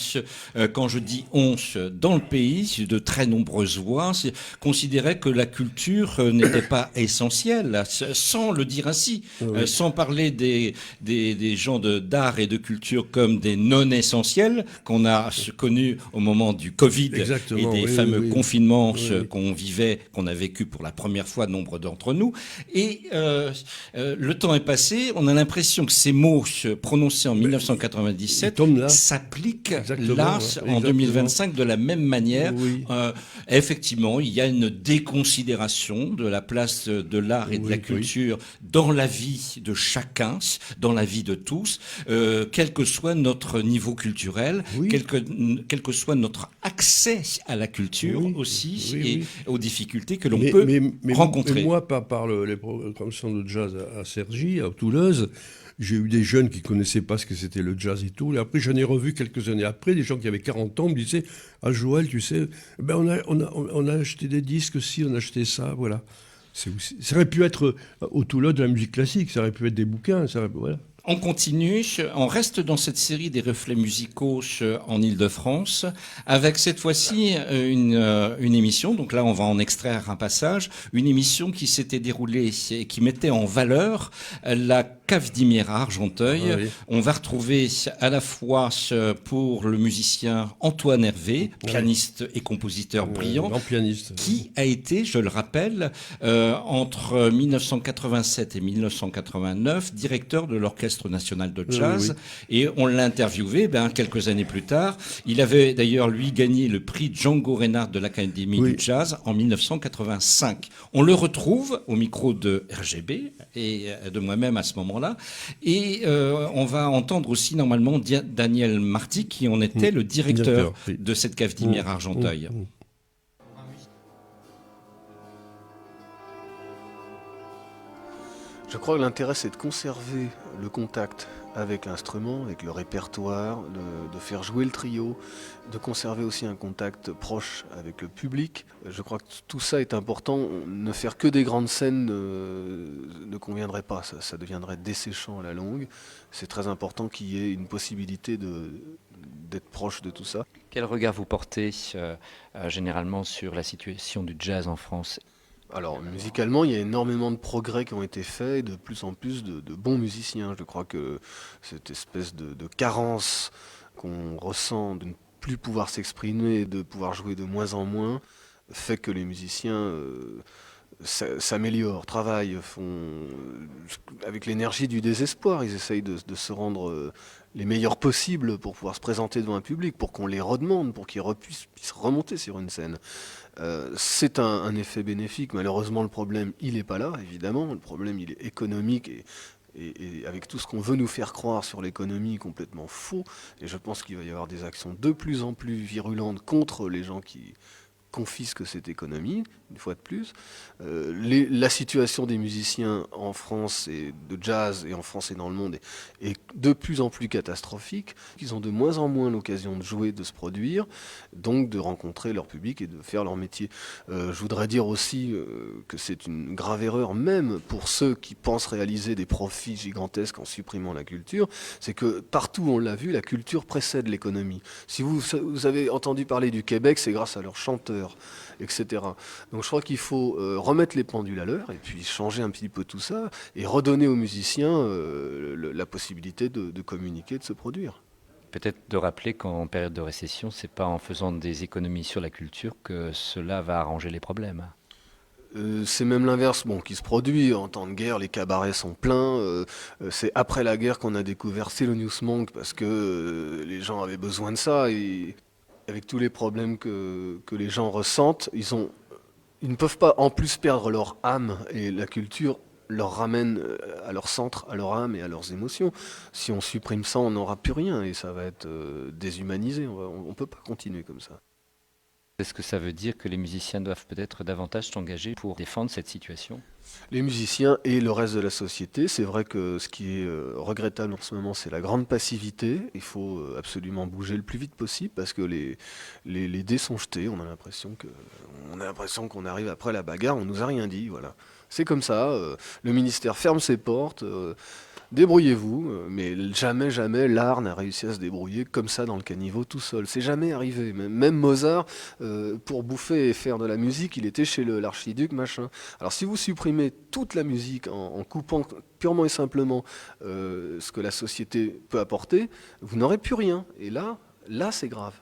[SPEAKER 1] quand je dis on, dans le pays, de très nombreuses voix, considéraient que la culture n'était pas essentielle, sans le dire ainsi, sans parler des gens d'art et de culture comme des non essentiels, qu'on a connu au moment du Covid et des fameux confinements qu'on a vécu pour la première fois, nombre d'entre nous. Et le temps est passé, on a l'impression que ces mots prononcés en 1997 s'appliquent là, en 2025, de la même manière. Effectivement, il y a une déconsidération de la place de l'art et de la culture dans la vie de chacun, dans la vie de tous, quel que soit notre niveau culturel, quel que soit notre accès à la culture et aux difficultés que l'on peut rencontrer.
[SPEAKER 3] Mais moi, par les programmations de jazz à Cergy, à Toulouse, j'ai eu des jeunes qui ne connaissaient pas ce que c'était le jazz et tout. Et après, j'en ai revu quelques années après, des gens qui avaient 40 ans me disaient « Ah, Joël, tu sais, on a acheté des disques aussi, on a acheté ça, voilà. » Ça aurait pu être au Toulouse de la musique classique, ça aurait pu être des bouquins, voilà.
[SPEAKER 1] On continue, on reste dans cette série des reflets musicaux en Île-de-France, avec cette fois-ci une émission, donc là on va en extraire un passage, une émission qui s'était déroulée et qui mettait en valeur la cave d'Imiera à Argenteuil. On va retrouver à la fois pour le musicien Antoine Hervé, pianiste et compositeur brillant, qui a été, je le rappelle, entre 1987 et 1989, directeur de l'orchestre l'Orchestre national de jazz. Et on l'a interviewé quelques années plus tard. Il avait d'ailleurs, lui, gagné le prix Django Reinhardt de l'Académie du jazz en 1985. On le retrouve au micro de RGB et de moi-même à ce moment-là. Et on va entendre aussi normalement Daniel Marty, qui en était le directeur de cette cave Dimière à Argenteuil.
[SPEAKER 13] Je crois que l'intérêt, c'est de conserver le contact avec l'instrument, avec le répertoire, de faire jouer le trio, de conserver aussi un contact proche avec le public. Je crois que tout ça est important. Ne faire que des grandes scènes ne conviendrait pas, ça deviendrait desséchant à la longue. C'est très important qu'il y ait une possibilité d'être proche de tout ça.
[SPEAKER 8] Quel regard vous portez généralement sur la situation du jazz en France ?
[SPEAKER 13] Alors, musicalement, il y a énormément de progrès qui ont été faits et de plus en plus de bons musiciens. Je crois que cette espèce de carence qu'on ressent de ne plus pouvoir s'exprimer, de pouvoir jouer de moins en moins, fait que les musiciens s'améliorent, travaillent, font avec l'énergie du désespoir. Ils essayent de se rendre les meilleurs possibles pour pouvoir se présenter devant un public, pour qu'on les redemande, pour qu'ils puissent remonter sur une scène. C'est un effet bénéfique. Malheureusement, le problème, il n'est pas là, évidemment. Le problème, il est économique et avec tout ce qu'on veut nous faire croire sur l'économie, complètement faux. Et je pense qu'il va y avoir des actions de plus en plus virulentes contre les gens qui confisquent cette économie, une fois de plus. La situation des musiciens en France et de jazz et en France et dans le monde est de plus en plus catastrophique. Ils ont de moins en moins l'occasion de jouer, de se produire, donc de rencontrer leur public et de faire leur métier. Je voudrais dire aussi que c'est une grave erreur, même pour ceux qui pensent réaliser des profits gigantesques en supprimant la culture, c'est que partout on l'a vu, la culture précède l'économie. Si vous avez entendu parler du Québec, c'est grâce à leurs chanteurs, etc. Donc je crois qu'il faut remettre les pendules à l'heure et puis changer un petit peu tout ça et redonner aux musiciens la possibilité de communiquer, de se produire.
[SPEAKER 8] Peut-être de rappeler qu'en période de récession, c'est pas en faisant des économies sur la culture que cela va arranger les problèmes.
[SPEAKER 13] C'est même l'inverse qui se produit. En temps de guerre, les cabarets sont pleins. C'est après la guerre qu'on a découvert Thelonious Monk parce que les gens avaient besoin de ça. Et avec tous les problèmes que les gens ressentent, ils ne peuvent pas en plus perdre leur âme. Et la culture leur ramène à leur centre, à leur âme et à leurs émotions. Si on supprime ça, on n'aura plus rien et ça va être déshumanisé. On ne peut pas continuer comme ça.
[SPEAKER 8] Est-ce que ça veut dire que les musiciens doivent peut-être davantage s'engager pour défendre cette situation ?
[SPEAKER 13] Les musiciens et le reste de la société, c'est vrai que ce qui est regrettable en ce moment, c'est la grande passivité. Il faut absolument bouger le plus vite possible parce que les dés sont jetés. On a l'impression qu'on arrive après la bagarre, on nous a rien dit, voilà. C'est comme ça, le ministère ferme ses portes, débrouillez-vous, mais jamais l'art n'a réussi à se débrouiller comme ça dans le caniveau tout seul. C'est jamais arrivé. Même Mozart, pour bouffer et faire de la musique, il était chez l'archiduc, machin. Alors si vous supprimez toute la musique en coupant purement et simplement ce que la société peut apporter, vous n'aurez plus rien. Et là c'est grave.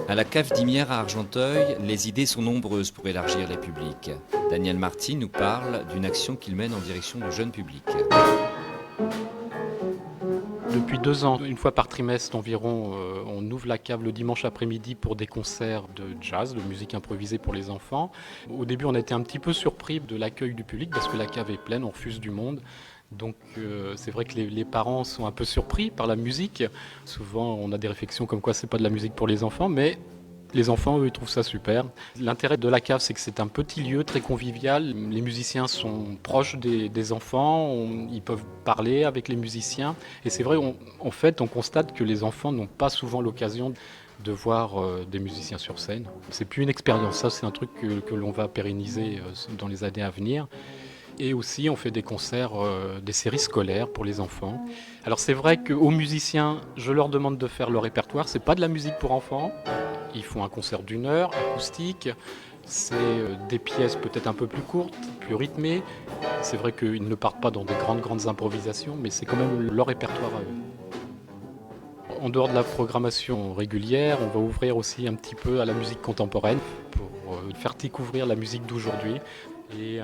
[SPEAKER 8] À la cave Dimière à Argenteuil, les idées sont nombreuses pour élargir les publics. Daniel Marty nous parle d'une action qu'il mène en direction du jeune public.
[SPEAKER 14] Depuis 2 ans, une fois par trimestre environ, on ouvre la cave le dimanche après-midi pour des concerts de jazz, de musique improvisée pour les enfants. Au début, on a été un petit peu surpris de l'accueil du public parce que la cave est pleine, on refuse du monde. Donc c'est vrai que les parents sont un peu surpris par la musique. Souvent on a des réflexions comme quoi c'est pas de la musique pour les enfants, mais les enfants eux ils trouvent ça super. L'intérêt de la cave c'est que c'est un petit lieu très convivial. Les musiciens sont proches des enfants, ils peuvent parler avec les musiciens. Et c'est vrai, en fait on constate que les enfants n'ont pas souvent l'occasion de voir des musiciens sur scène. C'est plus une expérience, ça c'est un truc que l'on va pérenniser dans les années à venir. Et aussi, on fait des concerts, des séries scolaires pour les enfants. Alors c'est vrai qu'aux musiciens, je leur demande de faire le répertoire. C'est pas de la musique pour enfants. Ils font un concert d'1 heure, acoustique. C'est des pièces peut-être un peu plus courtes, plus rythmées. C'est vrai qu'ils ne partent pas dans des grandes improvisations, mais c'est quand même leur répertoire à eux. En dehors de la programmation régulière, on va ouvrir aussi un petit peu à la musique contemporaine pour faire découvrir la musique d'aujourd'hui. Et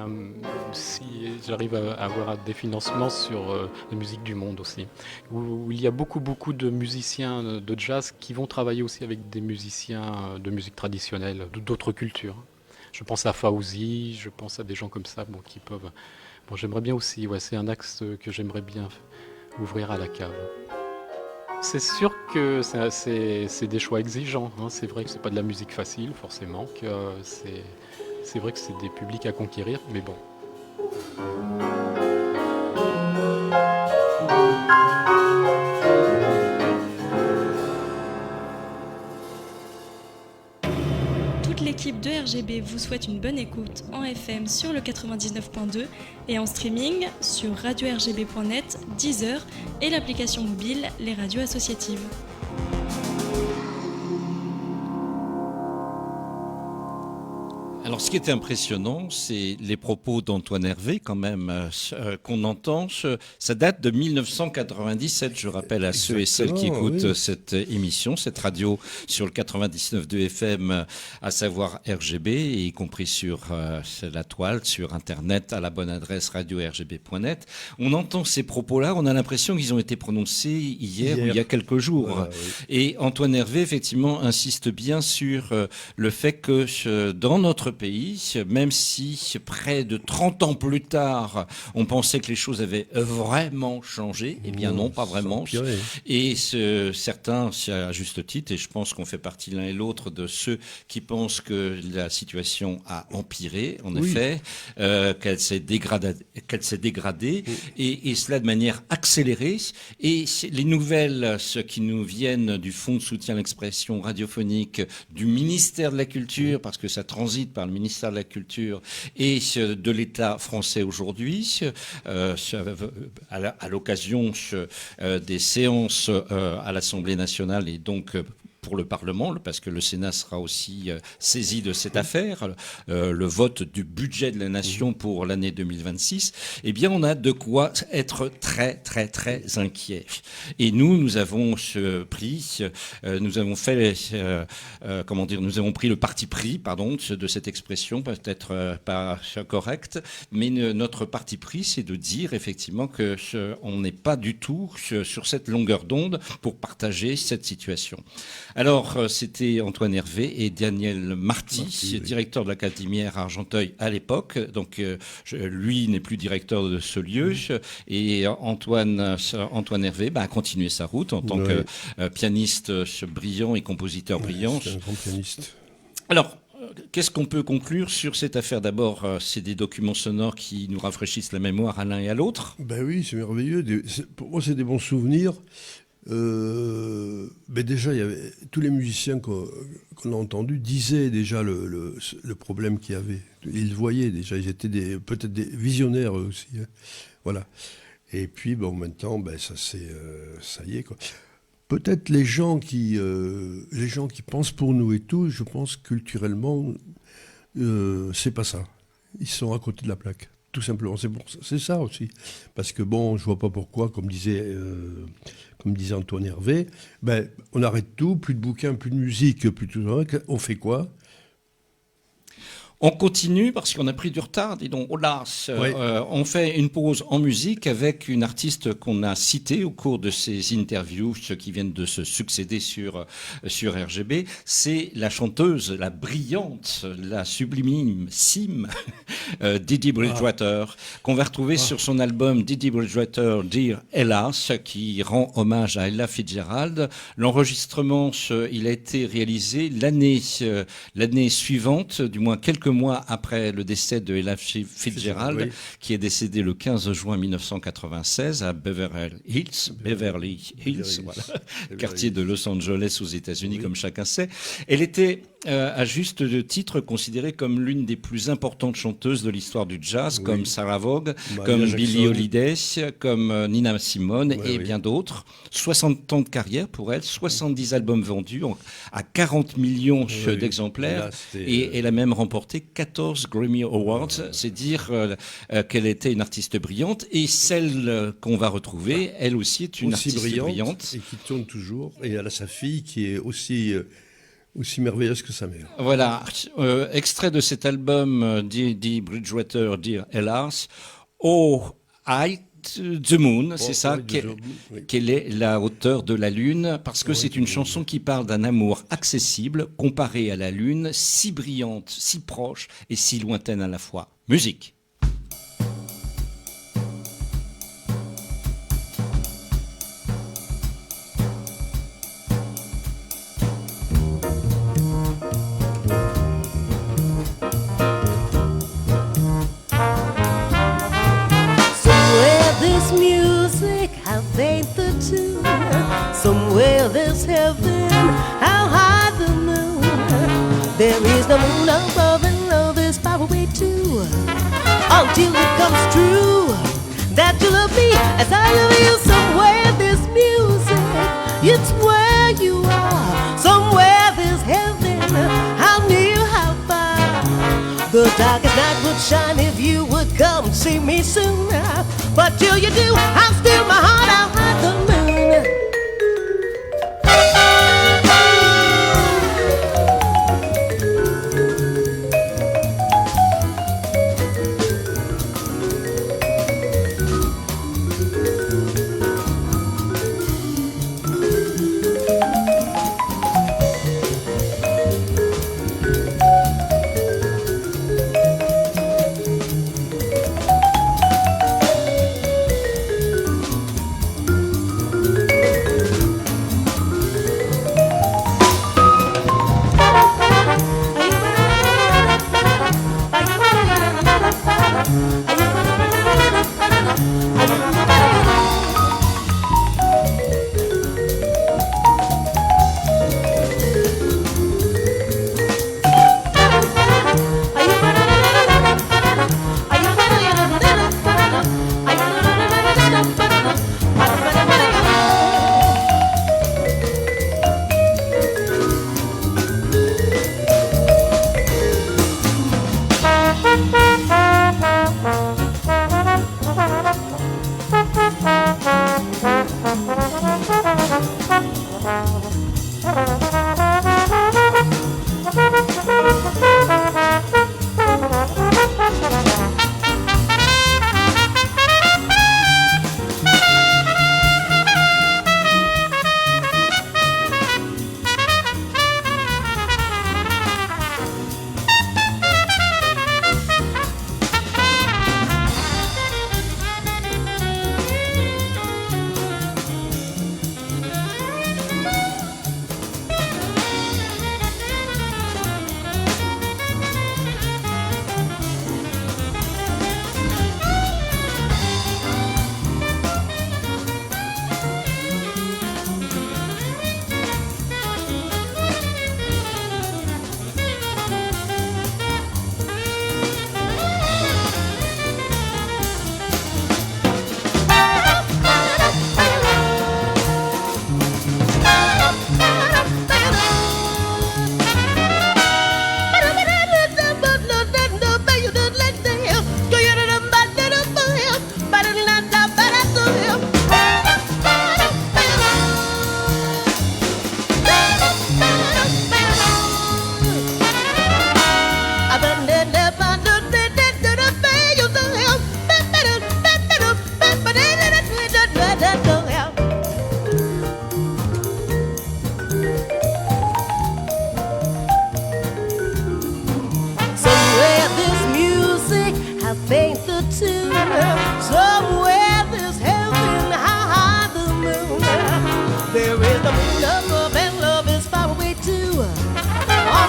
[SPEAKER 14] si j'arrive à avoir des financements sur la musique du monde aussi, où il y a beaucoup de musiciens de jazz qui vont travailler aussi avec des musiciens de musique traditionnelle, d'autres cultures. Je pense à Fawzi, je pense à des gens comme ça qui peuvent... Bon, j'aimerais bien aussi, c'est un axe que j'aimerais bien ouvrir à la cave. C'est sûr que c'est des choix exigeants, hein. C'est vrai que c'est pas de la musique facile, forcément, que c'est vrai que c'est des publics à conquérir, mais bon.
[SPEAKER 15] Toute l'équipe de RGB vous souhaite une bonne écoute en FM sur le 99.2 et en streaming sur radio-rgb.net, Deezer et l'application mobile Les Radios Associatives.
[SPEAKER 1] Alors, ce qui était impressionnant, c'est les propos d'Antoine Hervé, quand même, qu'on entend. Ça date de 1997, je rappelle à ceux et celles qui écoutent cette émission, cette radio sur le 99.2 FM, à savoir RGB, y compris sur la toile, sur Internet, à la bonne adresse radio-rgb.net. On entend ces propos-là, on a l'impression qu'ils ont été prononcés hier ou il y a quelques jours. Et Antoine Hervé, effectivement, insiste bien sur le fait que dans notre pays, même si près de 30 ans plus tard, on pensait que les choses avaient vraiment changé, eh bien non, pas vraiment. Et certains, à juste titre, et je pense qu'on fait partie l'un et l'autre de ceux qui pensent que la situation a empiré, en effet, qu'elle s'est dégradée, et cela de manière accélérée. Et les nouvelles, ce qui nous viennent du Fonds de soutien à l'expression radiophonique, du ministère de la Culture, parce que ça transite par le ministère de la Culture et de l'État français aujourd'hui, à l'occasion des séances à l'Assemblée nationale et donc pour le Parlement, parce que le Sénat sera aussi saisi de cette affaire, le vote du budget de la nation pour l'année 2026, eh bien on a de quoi être très inquiet. Et nous avons pris le parti pris, de cette expression, peut-être pas correcte, mais notre parti pris, c'est de dire effectivement que on n'est pas du tout sur cette longueur d'onde pour partager cette situation. Alors, c'était Antoine Hervé et Daniel Marty, directeur de l'Académie Argenteuil à l'époque. Donc, lui n'est plus directeur de ce lieu. Et Antoine Hervé a continué sa route en tant que pianiste brillant et compositeur brillant.
[SPEAKER 3] C'est un grand pianiste.
[SPEAKER 1] Alors, qu'est-ce qu'on peut conclure sur cette affaire? D'abord, c'est des documents sonores qui nous rafraîchissent la mémoire à l'un et à l'autre.
[SPEAKER 3] Ben oui, c'est merveilleux. Pour moi, c'est des bons souvenirs. Déjà, il y avait, tous les musiciens qu'on a entendus disaient déjà le problème qu'il y avait. Ils le voyaient déjà. Ils étaient peut-être des visionnaires eux aussi. Hein. Voilà. Et puis, maintenant, ça y est, quoi. Peut-être les gens qui pensent pour nous et tout, je pense culturellement, c'est pas ça. Ils sont à côté de la plaque. Tout simplement, c'est ça aussi. Parce que je vois pas pourquoi, comme disait Antoine Hervé, on arrête tout, plus de bouquins, plus de musique, plus de tout ça. On fait quoi?
[SPEAKER 1] On continue parce qu'on a pris du retard, dis donc. On fait une pause en musique avec une artiste qu'on a citée au cours de ces interviews qui viennent de se succéder sur RGB. C'est la chanteuse, la brillante, la sublimissime Didi Bridgewater, qu'on va retrouver sur son album Didi Bridgewater Dear Ella, qui rend hommage à Ella Fitzgerald. L'enregistrement, il a été réalisé l'année suivante, du moins quelques mois après le décès de Ella Fitzgerald,
[SPEAKER 3] oui.
[SPEAKER 1] qui est décédée le 15 juin 1996 à Beverly Hills, voilà, quartier de Los Angeles aux États-Unis, comme chacun sait. Elle était, à juste titre, considérée comme l'une des plus importantes chanteuses de l'histoire du jazz, comme Sarah Vaughan, comme Billie Holiday, comme Nina Simone et bien d'autres. 60 ans de carrière pour elle, 70 albums vendus à 40 millions d'exemplaires.
[SPEAKER 3] Là,
[SPEAKER 1] et elle a même remporté 14 Grammy Awards. C'est dire qu'elle était une artiste brillante. Et celle qu'on va retrouver, elle aussi est une artiste brillante.
[SPEAKER 3] Et qui tourne toujours. Et elle a sa fille qui est aussi merveilleuse que sa mère.
[SPEAKER 1] Voilà, extrait de cet album d'Eddie Bridgewater, Dear Elas, Oh, The Moon, c'est ça, quelle est la hauteur de la Lune, parce que c'est une chanson qui parle d'un amour accessible comparé à la Lune, si brillante, si proche et si lointaine à la fois. Musique.
[SPEAKER 16] Somewhere there's heaven, how high the moon. There is no moon above and love is far away too. Until it comes true that you love me as I love you. Somewhere there's music, it's where you are. Somewhere there's heaven, how near, how far. The darkest night would shine if you would come see me soon. But till you do, I'll steal my heart out hide the moon.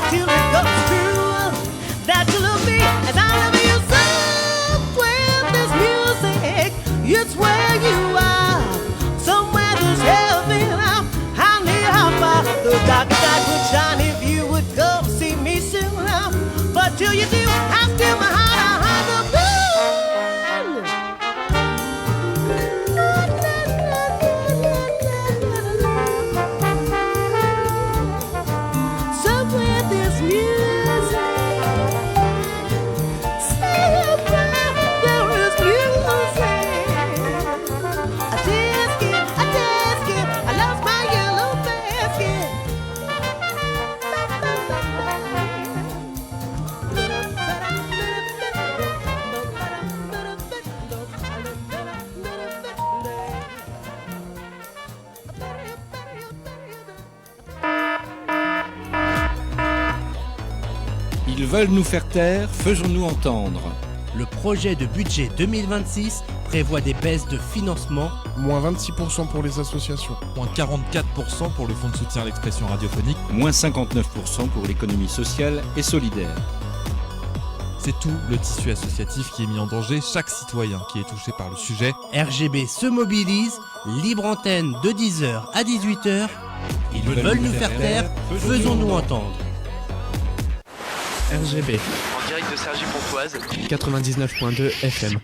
[SPEAKER 16] Till it comes true that you look But till you do, I'm still my heart the blues. Somewhere there's music. Somewhere there is music. A tisket, I lost my yellow basket.
[SPEAKER 1] Ils veulent nous faire taire, faisons-nous entendre.
[SPEAKER 2] Le projet de budget 2026 prévoit des baisses de financement.
[SPEAKER 17] Moins 26% pour les associations.
[SPEAKER 4] Moins 44% pour le fonds de soutien à l'expression radiophonique.
[SPEAKER 1] Moins 59% pour l'économie sociale et solidaire.
[SPEAKER 4] C'est tout le tissu associatif qui est mis en danger, chaque citoyen qui est touché par le sujet.
[SPEAKER 2] RGB se mobilise, libre antenne de 10h à 18h. Ils veulent nous faire taire, faisons-nous entendre.
[SPEAKER 5] RGB
[SPEAKER 6] En direct de Cergy-Pontoise.
[SPEAKER 5] 99.2 FM.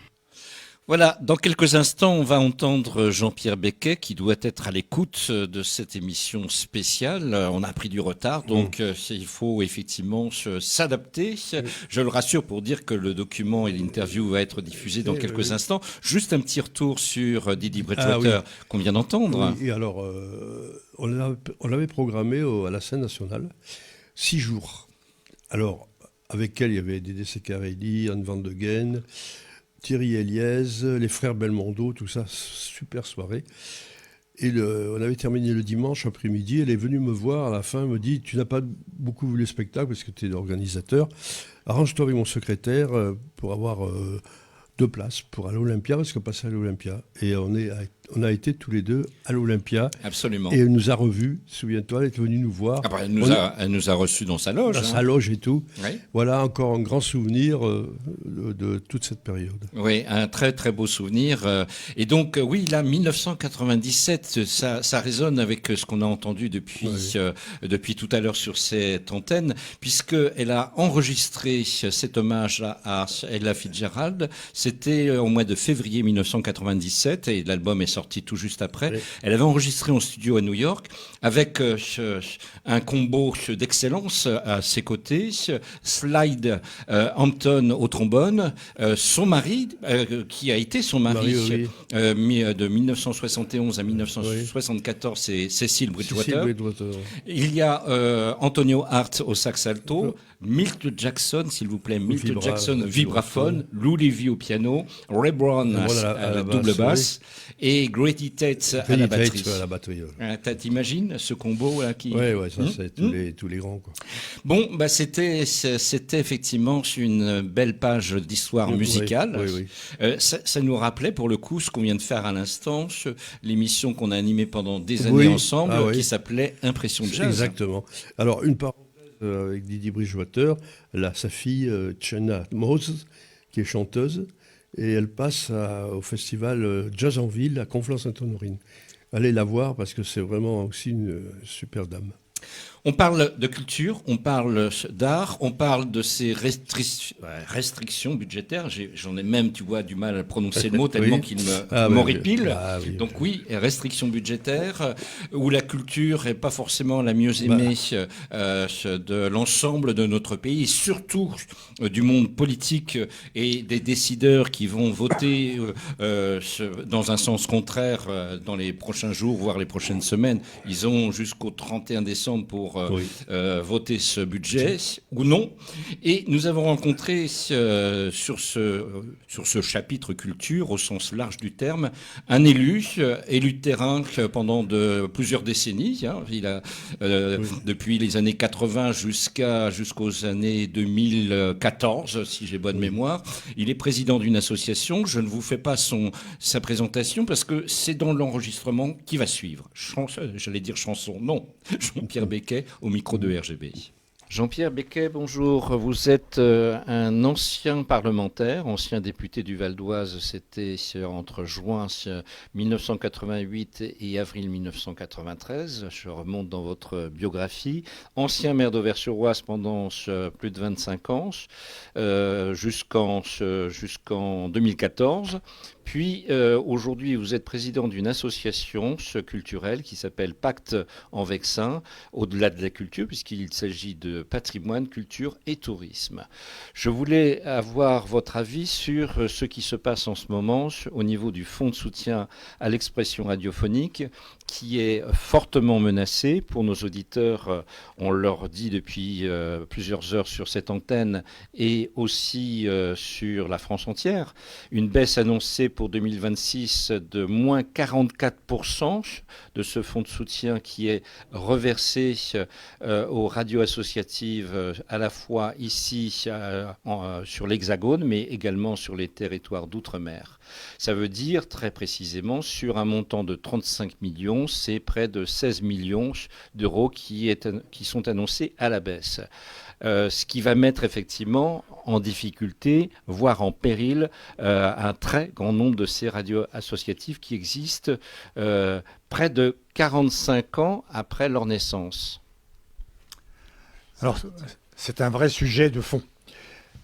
[SPEAKER 1] Voilà, dans quelques instants, on va entendre Jean-Pierre Becquet qui doit être à l'écoute de cette émission spéciale. On a pris du retard, donc il faut effectivement s'adapter. Je le rassure pour dire que le document et l'interview va être diffusé dans quelques instants. Juste un petit retour sur Didi Bridgewater qu'on vient d'entendre.
[SPEAKER 3] Oui, et alors, on l'avait programmé à la scène nationale 6 jours. Alors, avec elle, il y avait Dédé Secarelli, Anne Van de Gen, Thierry Eliès, les frères Belmondo, tout ça, super soirée. Et on avait terminé le dimanche après-midi, elle est venue me voir à la fin, elle me dit « Tu n'as pas beaucoup vu le spectacle parce que tu es l'organisateur, arrange-toi avec mon secrétaire pour avoir 2 places pour aller à l'Olympia, parce qu'on passait à l'Olympia. » Et on a été tous les deux à l'Olympia.
[SPEAKER 1] Absolument.
[SPEAKER 3] Et elle nous a revus, souviens-toi, elle est venue nous voir.
[SPEAKER 1] Ah bah, elle nous a reçus dans sa loge.
[SPEAKER 3] Dans sa loge et tout.
[SPEAKER 1] Oui.
[SPEAKER 3] Voilà encore un grand souvenir de toute cette période.
[SPEAKER 1] Oui, un très très beau souvenir. Et donc, oui, là, 1997, ça résonne avec ce qu'on a entendu depuis tout à l'heure sur cette antenne, puisqu'elle a enregistré cet hommage à Ella Fitzgerald. C'était au mois de février 1997 et l'album est sorti tout juste après. Oui. Elle avait enregistré en studio à New York avec un combo d'excellence à ses côtés. Slide Hampton au trombone, son mari, qui a été son mari de 1971 à 1974, c'est Cecil Bridgewater. Il y a Antonio Hart au sax alto, Milt Jackson, s'il vous plaît, Milt Jackson, vibraphone, Lou Levy au piano, Ray Brown à la double basse et Grady Tate à la batterie. T'imagines ce combo là qui...
[SPEAKER 3] Oui, ça c'est tous les grands. Quoi.
[SPEAKER 1] Bon, bah, c'était effectivement une belle page d'histoire musicale. Ça nous rappelait pour le coup ce qu'on vient de faire à l'instant, l'émission qu'on a animée pendant des années ensemble, qui s'appelait Impression Jazz.
[SPEAKER 3] Exactement. Alors une parenthèse avec Didi Bridgewater, elle a sa fille Chenna Mose, qui est chanteuse, et elle passe au festival Jazz en Ville à Conflans-Sainte-Honorine. Allez la voir parce que c'est vraiment aussi une super dame.
[SPEAKER 1] On parle de culture, on parle d'art, on parle de ces restrictions budgétaires. J'en ai même, tu vois, du mal à prononcer le mot tellement qu'il m'horripile. Donc oui, restrictions budgétaires, où la culture n'est pas forcément la mieux aimée de l'ensemble de notre pays, et surtout du monde politique et des décideurs qui vont voter dans un sens contraire dans les prochains jours, voire les prochaines semaines. Ils ont jusqu'au 31 décembre pour voter ce budget ou non. Et nous avons rencontré sur ce chapitre culture, au sens large du terme, un élu de terrain pendant plusieurs décennies. Il a, depuis les années 80 jusqu'aux années 2014, si j'ai bonne mémoire. Il est président d'une association. Je ne vous fais pas sa présentation parce que c'est dans l'enregistrement qui va suivre. J'allais dire chanson, non. Jean-Pierre Becquet au micro de RGB. Jean-Pierre Becquet, bonjour. Vous êtes un ancien parlementaire, ancien député du Val d'Oise. C'était entre juin 1988 et avril 1993. Je remonte dans votre biographie. Ancien maire d'Auvers-sur-Oise pendant plus de 25 ans, jusqu'en 2014. Puis aujourd'hui, vous êtes président d'une association culturelle qui s'appelle Pacte en Vexin, au-delà de la culture, puisqu'il s'agit de patrimoine, culture et tourisme. Je voulais avoir votre avis sur ce qui se passe en ce moment au niveau du fonds de soutien à l'expression radiophonique, qui est fortement menacé. Pour nos auditeurs, on leur dit depuis plusieurs heures sur cette antenne et aussi sur la France entière, une baisse annoncée pour 2026 de moins 44% de ce fonds de soutien qui est reversé aux radios associatives à la fois ici sur l'Hexagone mais également sur les territoires d'outre-mer. Ça veut dire très précisément sur un montant de 35 millions, c'est près de 16 millions d'euros qui sont annoncés à la baisse. Ce qui va mettre effectivement en difficulté, voire en péril, un très grand nombre de ces radios associatives qui existent près de 45 ans après leur naissance.
[SPEAKER 18] Alors, c'est un vrai sujet de fond.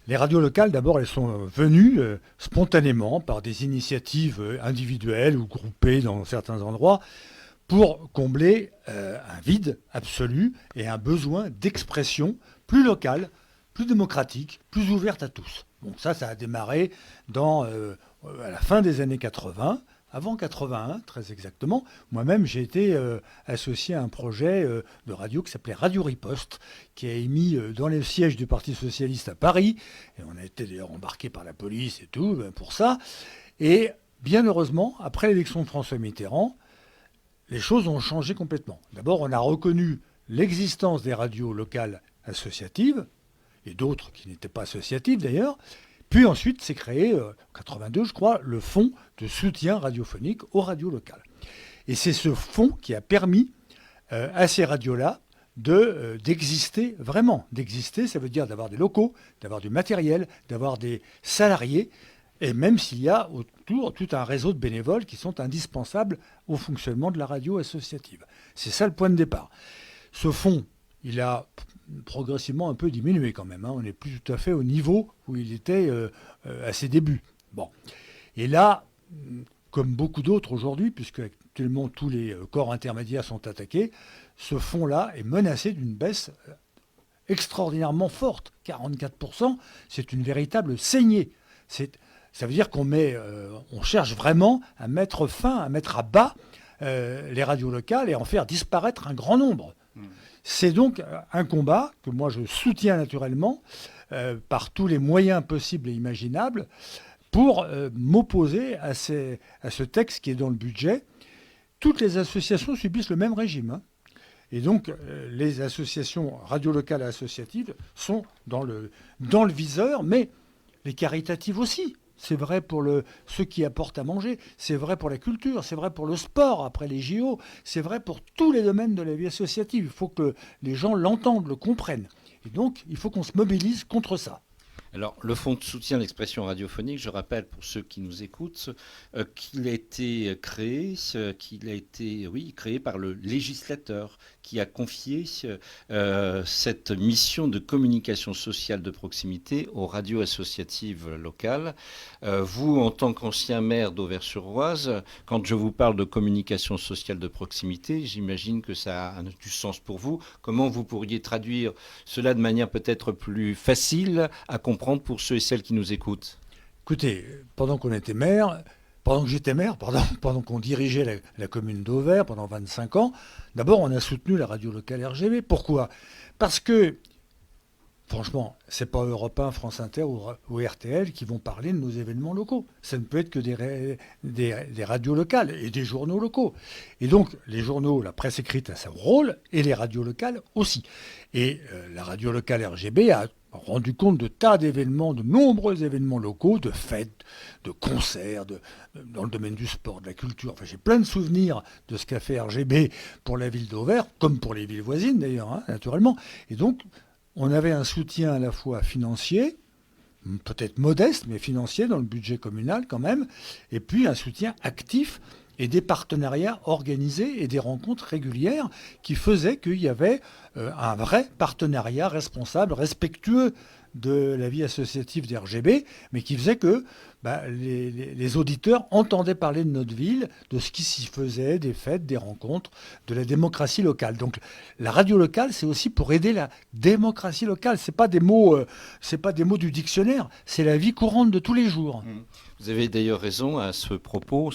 [SPEAKER 18] Les radios locales, d'abord, elles sont venues spontanément par des initiatives individuelles ou groupées dans certains endroits pour combler un vide absolu et un besoin d'expression plus locale, plus démocratique, plus ouverte à tous. Donc ça a démarré à la fin des années 80, avant 81 très exactement. Moi-même, j'ai été associé à un projet de radio qui s'appelait Radio Riposte, qui a émis dans les sièges du Parti Socialiste à Paris. Et on a été d'ailleurs embarqué par la police et tout pour ça. Et bien heureusement, après l'élection de François Mitterrand, les choses ont changé complètement. D'abord, on a reconnu l'existence des radios locales associatives, et d'autres qui n'étaient pas associatives d'ailleurs. Puis ensuite, s'est créé, en 82, je crois, le fonds de soutien radiophonique aux radios locales. Et c'est ce fonds qui a permis à ces radios-là d'exister vraiment. D'exister, ça veut dire d'avoir des locaux, d'avoir du matériel, d'avoir des salariés, et même s'il y a autour tout un réseau de bénévoles qui sont indispensables au fonctionnement de la radio associative. C'est ça le point de départ. Ce fonds, il a progressivement un peu diminué quand même. On n'est plus tout à fait au niveau où il était à ses débuts. Bon. Et là, comme beaucoup d'autres aujourd'hui, puisque actuellement tous les corps intermédiaires sont attaqués, ce fonds-là est menacé d'une baisse extraordinairement forte. 44%, c'est une véritable saignée. Ça veut dire qu'on cherche vraiment à mettre fin, à mettre à bas les radios locales et en faire disparaître un grand nombre. C'est donc un combat que moi je soutiens naturellement par tous les moyens possibles et imaginables pour m'opposer à ce texte qui est dans le budget. Toutes les associations subissent le même régime. Hein. Et donc les associations radiolocales et associatives sont dans le viseur, mais les caritatives aussi. C'est vrai pour ceux qui apportent à manger, c'est vrai pour la culture, c'est vrai pour le sport après les JO, c'est vrai pour tous les domaines de la vie associative. Il faut que les gens l'entendent, le comprennent. Et donc, il faut qu'on se mobilise contre ça.
[SPEAKER 1] Alors, le fonds de soutien à l'expression radiophonique, je rappelle pour ceux qui nous écoutent qu'il a été créé, créé par le législateur qui a confié cette mission de communication sociale de proximité aux radios associatives locales. Vous, en tant qu'ancien maire d'Auvers-sur-Oise, quand je vous parle de communication sociale de proximité, j'imagine que ça a du sens pour vous. Comment vous pourriez traduire cela de manière peut-être plus facile à comprendre pour ceux et celles qui nous écoutent?
[SPEAKER 18] Écoutez, pendant que j'étais maire, pendant qu'on dirigeait la commune d'Auvers pendant 25 ans, d'abord on a soutenu la radio locale RGB. Pourquoi? Parce que, franchement, c'est pas Europe 1, France Inter ou RTL qui vont parler de nos événements locaux. Ça ne peut être que des radios locales et des journaux locaux. Et donc, les journaux, la presse écrite a son rôle, et les radios locales aussi. Et la radio locale RGB a rendu compte de tas d'événements, de nombreux événements locaux, de fêtes, de concerts, dans le domaine du sport, de la culture. Enfin, j'ai plein de souvenirs de ce qu'a fait RGB pour la ville d'Auvers, comme pour les villes voisines d'ailleurs, hein, naturellement. Et donc, on avait un soutien à la fois financier, peut-être modeste, mais financier dans le budget communal quand même, et puis un soutien actif et des partenariats organisés et des rencontres régulières qui faisaient qu'il y avait un vrai partenariat responsable, respectueux de la vie associative des RGB, mais qui faisait que les auditeurs entendaient parler de notre ville, de ce qui s'y faisait, des fêtes, des rencontres, de la démocratie locale. Donc la radio locale, c'est aussi pour aider la démocratie locale. C'est pas des mots du dictionnaire, c'est la vie courante de tous les jours.
[SPEAKER 1] Vous avez d'ailleurs raison à ce propos,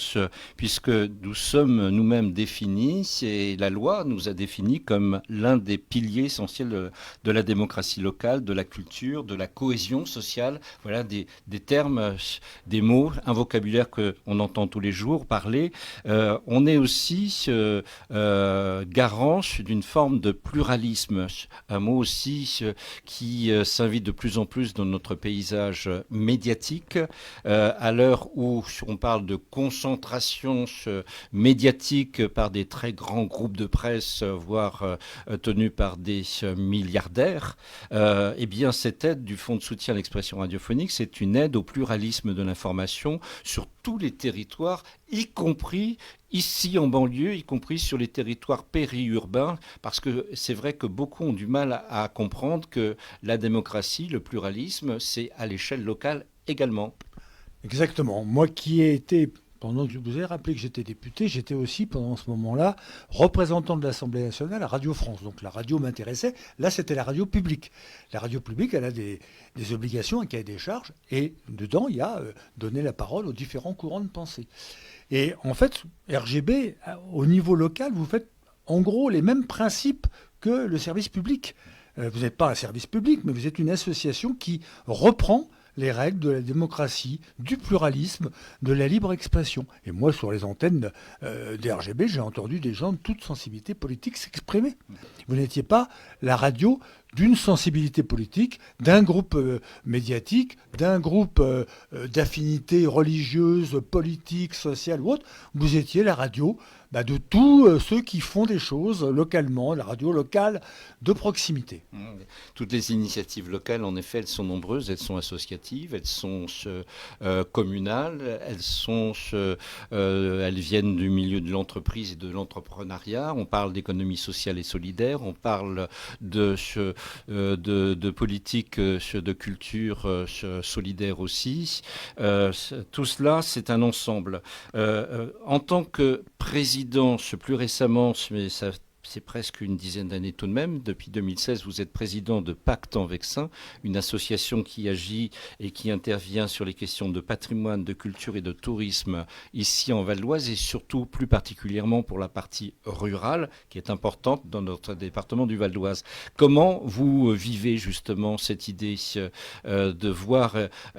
[SPEAKER 1] puisque nous sommes nous-mêmes définis, et la loi nous a définis comme l'un des piliers essentiels de la démocratie locale, de la culture, de la cohésion sociale. Voilà des termes, des mots, un vocabulaire qu'on entend tous les jours parler. On est aussi garant d'une forme de pluralisme, un mot aussi qui s'invite de plus en plus dans notre paysage médiatique, à l'heure où on parle de concentration médiatique par des très grands groupes de presse, voire tenus par des milliardaires, eh bien cette aide du Fonds de soutien à l'expression radiophonique, c'est une aide au pluralisme de l'information sur tous les territoires, y compris ici en banlieue, y compris sur les territoires périurbains, parce que c'est vrai que beaucoup ont du mal à comprendre que la démocratie, le pluralisme, c'est à l'échelle locale également.
[SPEAKER 18] Exactement. Moi qui ai été, pendant que je vous ai rappelé que j'étais député, j'étais aussi pendant ce moment-là représentant de l'Assemblée nationale à Radio France. Donc la radio m'intéressait. Là, c'était la radio publique. La radio publique, elle a des obligations, un cahier des charges, et dedans, il y a donner la parole aux différents courants de pensée. Et en fait, RGB, au niveau local, vous faites en gros les mêmes principes que le service public. Vous n'êtes pas un service public, mais vous êtes une association qui reprend les règles de la démocratie, du pluralisme, de la libre expression. Et moi, sur les antennes des RGB, j'ai entendu des gens de toute sensibilité politique s'exprimer. Vous n'étiez pas la radio d'une sensibilité politique, d'un groupe médiatique, d'un groupe d'affinités religieuses, politiques, sociales ou autres. Vous étiez la radio de tous ceux qui font des choses localement, la radio locale de proximité.
[SPEAKER 1] Toutes les initiatives locales, en effet, elles sont nombreuses, elles sont associatives, elles sont communales, elles viennent du milieu de l'entreprise et de l'entrepreneuriat. On parle d'économie sociale et solidaire, on parle de politique de culture solidaire aussi. Tout cela, c'est un ensemble. En tant que président, plus récemment, mais c'est presque une dizaine d'années tout de même. Depuis 2016, vous êtes président de Pacte en Vexin, une association qui agit et qui intervient sur les questions de patrimoine, de culture et de tourisme ici en Val d'Oise et surtout plus particulièrement pour la partie rurale qui est importante dans notre département du Val d'Oise. Comment vous vivez justement cette idée de voir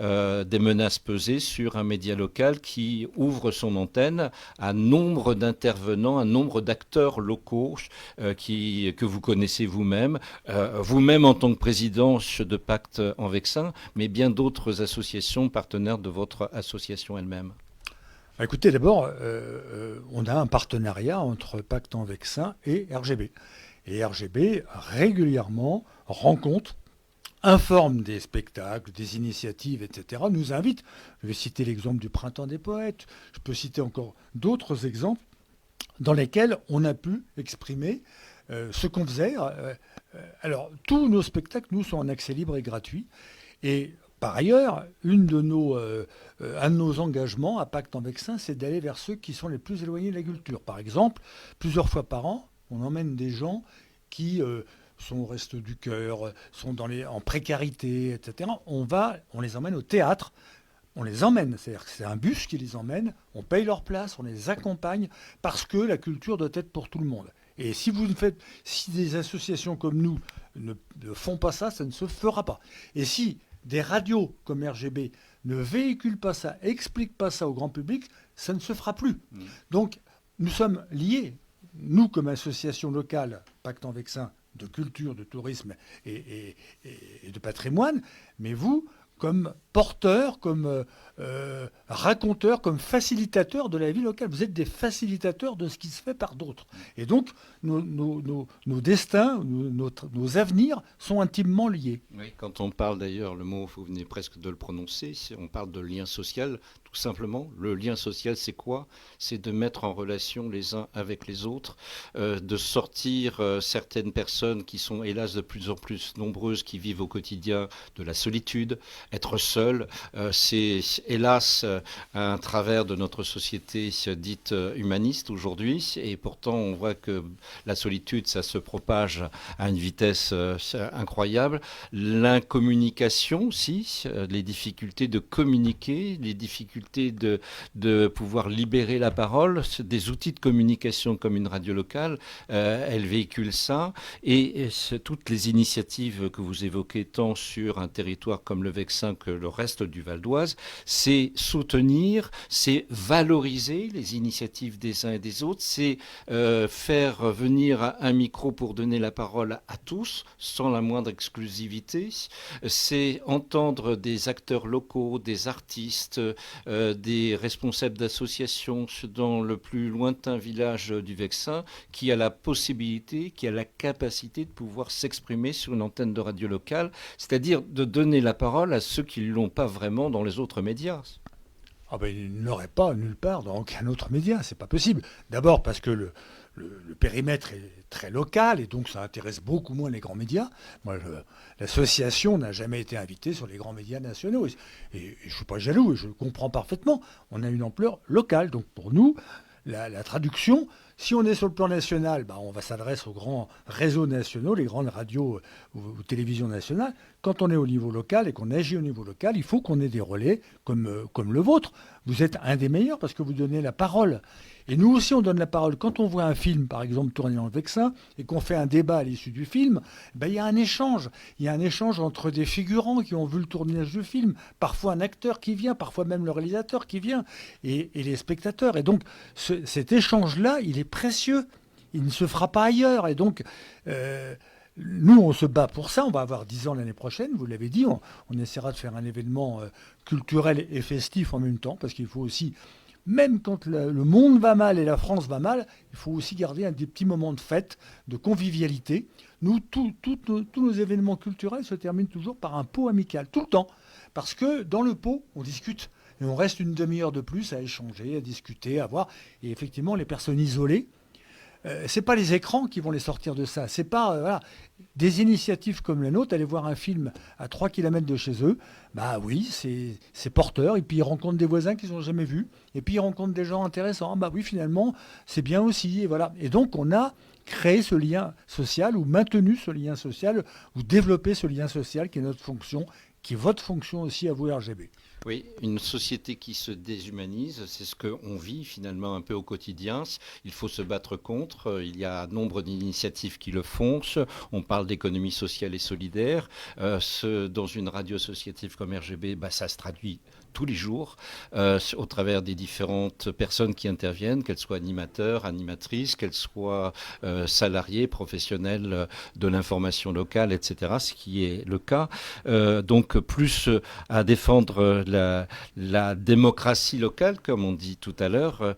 [SPEAKER 1] des menaces peser sur un média local qui ouvre son antenne à nombre d'intervenants, un nombre d'acteurs locaux que vous connaissez vous-même en tant que président de Pacte en Vexin, mais bien d'autres associations partenaires de votre association elle-même?
[SPEAKER 18] Écoutez, d'abord, on a un partenariat entre Pacte en Vexin et RGB. Et RGB, régulièrement, rencontre, informe des spectacles, des initiatives, etc., nous invite. Je vais citer l'exemple du Printemps des Poètes, je peux citer encore d'autres exemples dans lesquels on a pu exprimer ce qu'on faisait. Alors, tous nos spectacles, nous, sont en accès libre et gratuit. Et par ailleurs, un de nos engagements à Pacte en Vexin, c'est d'aller vers ceux qui sont les plus éloignés de la culture. Par exemple, plusieurs fois par an, on emmène des gens qui sont au Resto du Cœur, sont en précarité, etc. On les emmène au théâtre. On les emmène, c'est-à-dire que c'est un bus qui les emmène, on paye leur place, on les accompagne, parce que la culture doit être pour tout le monde. Et si des associations comme nous ne font pas ça, ça ne se fera pas. Et si des radios comme RGB ne véhiculent pas ça, expliquent pas ça au grand public, ça ne se fera plus. Donc, nous sommes liés, nous comme association locale, Pacte en Vexin, de culture, de tourisme et de patrimoine, mais vous, comme porteurs, comme raconteurs, comme facilitateurs de la vie locale. Vous êtes des facilitateurs de ce qui se fait par d'autres. Et donc, nos destins, nos avenirs sont intimement liés.
[SPEAKER 1] Oui, quand on parle d'ailleurs, le mot, vous venez presque de le prononcer, on parle de lien social, tout simplement. Le lien social, c'est quoi? C'est de mettre en relation les uns avec les autres, de sortir certaines personnes qui sont hélas de plus en plus nombreuses, qui vivent au quotidien de la solitude. Être seul, c'est hélas un travers de notre société dite humaniste aujourd'hui, et pourtant on voit que la solitude, ça se propage à une vitesse incroyable. L'incommunication aussi, les difficultés de communiquer, les difficultés de pouvoir libérer la parole, des outils de communication comme une radio locale, elle véhicule ça, et toutes les initiatives que vous évoquez tant sur un territoire comme le Vexin que le reste du Val d'Oise, c'est soutenir, c'est valoriser les initiatives des uns et des autres, c'est faire venir un micro pour donner la parole à tous, sans la moindre exclusivité, c'est entendre des acteurs locaux, des artistes, des responsables d'associations dans le plus lointain village du Vexin, qui a la possibilité, qui a la capacité de pouvoir s'exprimer sur une antenne de radio locale, c'est-à-dire de donner la parole à ceux qui ne l'ont pas vraiment dans les autres médias.
[SPEAKER 18] Ah ben, il ne l'aurait pas nulle part dans aucun autre média, c'est pas possible. D'abord parce que le périmètre est très local et donc ça intéresse beaucoup moins les grands médias. Moi, l'association n'a jamais été invitée sur les grands médias nationaux. Et je ne suis pas jaloux, et je comprends parfaitement. On a une ampleur locale. Donc pour nous, la traduction, si on est sur le plan national, on va s'adresser aux grands réseaux nationaux, les grandes radios ou télévisions nationales. Quand on est au niveau local et qu'on agit au niveau local, il faut qu'on ait des relais comme le vôtre. Vous êtes un des meilleurs parce que vous donnez la parole. Et nous aussi, on donne la parole. Quand on voit un film, par exemple, tourné dans le Vexin, et qu'on fait un débat à l'issue du film, il y a un échange. Il y a un échange entre des figurants qui ont vu le tournage du film, parfois un acteur qui vient, parfois même le réalisateur qui vient, et les spectateurs. Et donc, cet échange-là, il est précieux. Il ne se fera pas ailleurs. Et donc, nous, on se bat pour ça. On va avoir 10 ans l'année prochaine, vous l'avez dit. On essaiera de faire un événement culturel et festif en même temps, parce qu'il faut aussi... Même quand le monde va mal et la France va mal, il faut aussi garder des petits moments de fête, de convivialité. Nous, tous nos événements culturels se terminent toujours par un pot amical, tout le temps. Parce que dans le pot, on discute. Et on reste une demi-heure de plus à échanger, à discuter, à voir. Et effectivement, les personnes isolées, c'est pas les écrans qui vont les sortir de ça. C'est pas des initiatives comme la nôtre, aller voir un film à 3 km de chez eux. Oui, c'est porteur. Et puis ils rencontrent des voisins qu'ils n'ont jamais vus. Et puis ils rencontrent des gens intéressants. Oui, finalement, c'est bien aussi. Et voilà. Et donc on a créé ce lien social ou maintenu ce lien social ou développé ce lien social qui est notre fonction, qui est votre fonction aussi à vous RGB.
[SPEAKER 1] Oui, une société qui se déshumanise, c'est ce qu'on vit finalement un peu au quotidien. Il faut se battre contre. Il y a nombre d'initiatives qui le font. On parle d'économie sociale et solidaire. Dans une radio associative comme RGB, ça se traduit tous les jours au travers des différentes personnes qui interviennent, qu'elles soient animateurs, animatrices, qu'elles soient salariés, professionnels de l'information locale, etc., ce qui est le cas. Donc plus à défendre la démocratie locale, comme on dit tout à l'heure.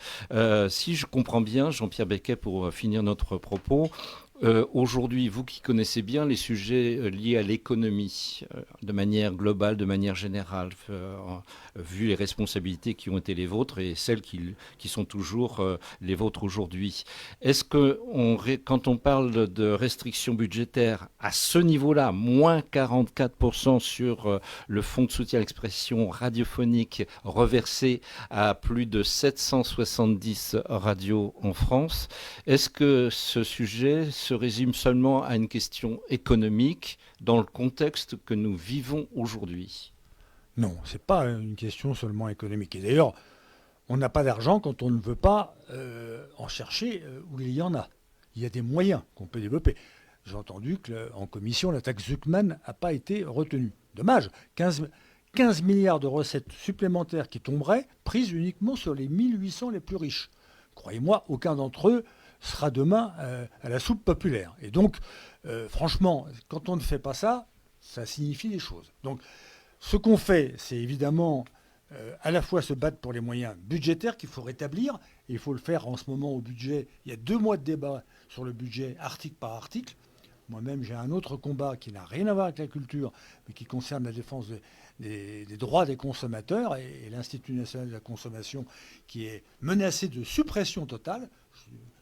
[SPEAKER 1] Si je comprends bien, Jean-Pierre Becquet, pour finir notre propos, aujourd'hui, vous qui connaissez bien les sujets liés à l'économie, de manière globale, de manière générale, vu les responsabilités qui ont été les vôtres et celles qui sont toujours les vôtres aujourd'hui, est-ce que quand on parle de restrictions budgétaires à ce niveau-là, moins 44% sur le fonds de soutien à l'expression radiophonique reversé à plus de 770 radios en France, est-ce que ce sujet se résume seulement à une question économique dans le contexte que nous vivons aujourd'hui?
[SPEAKER 18] Non, ce n'est pas une question seulement économique. Et d'ailleurs, on n'a pas d'argent quand on ne veut pas en chercher où il y en a. Il y a des moyens qu'on peut développer. J'ai entendu qu'en commission, la taxe Zuckman n'a pas été retenue. Dommage, 15 milliards de recettes supplémentaires qui tomberaient, prises uniquement sur les 1800 les plus riches. Croyez-moi, aucun d'entre eux sera demain à la soupe populaire. Et donc, franchement, quand on ne fait pas ça, ça signifie des choses. Donc, Ce qu'on fait, c'est évidemment à la fois se battre pour les moyens budgétaires qu'il faut rétablir, et il faut le faire en ce moment au budget. Il y a 2 mois de débat sur le budget article par article. Moi-même, j'ai un autre combat qui n'a rien à voir avec la culture, mais qui concerne la défense des droits des consommateurs et l'Institut national de la consommation qui est menacé de suppression totale.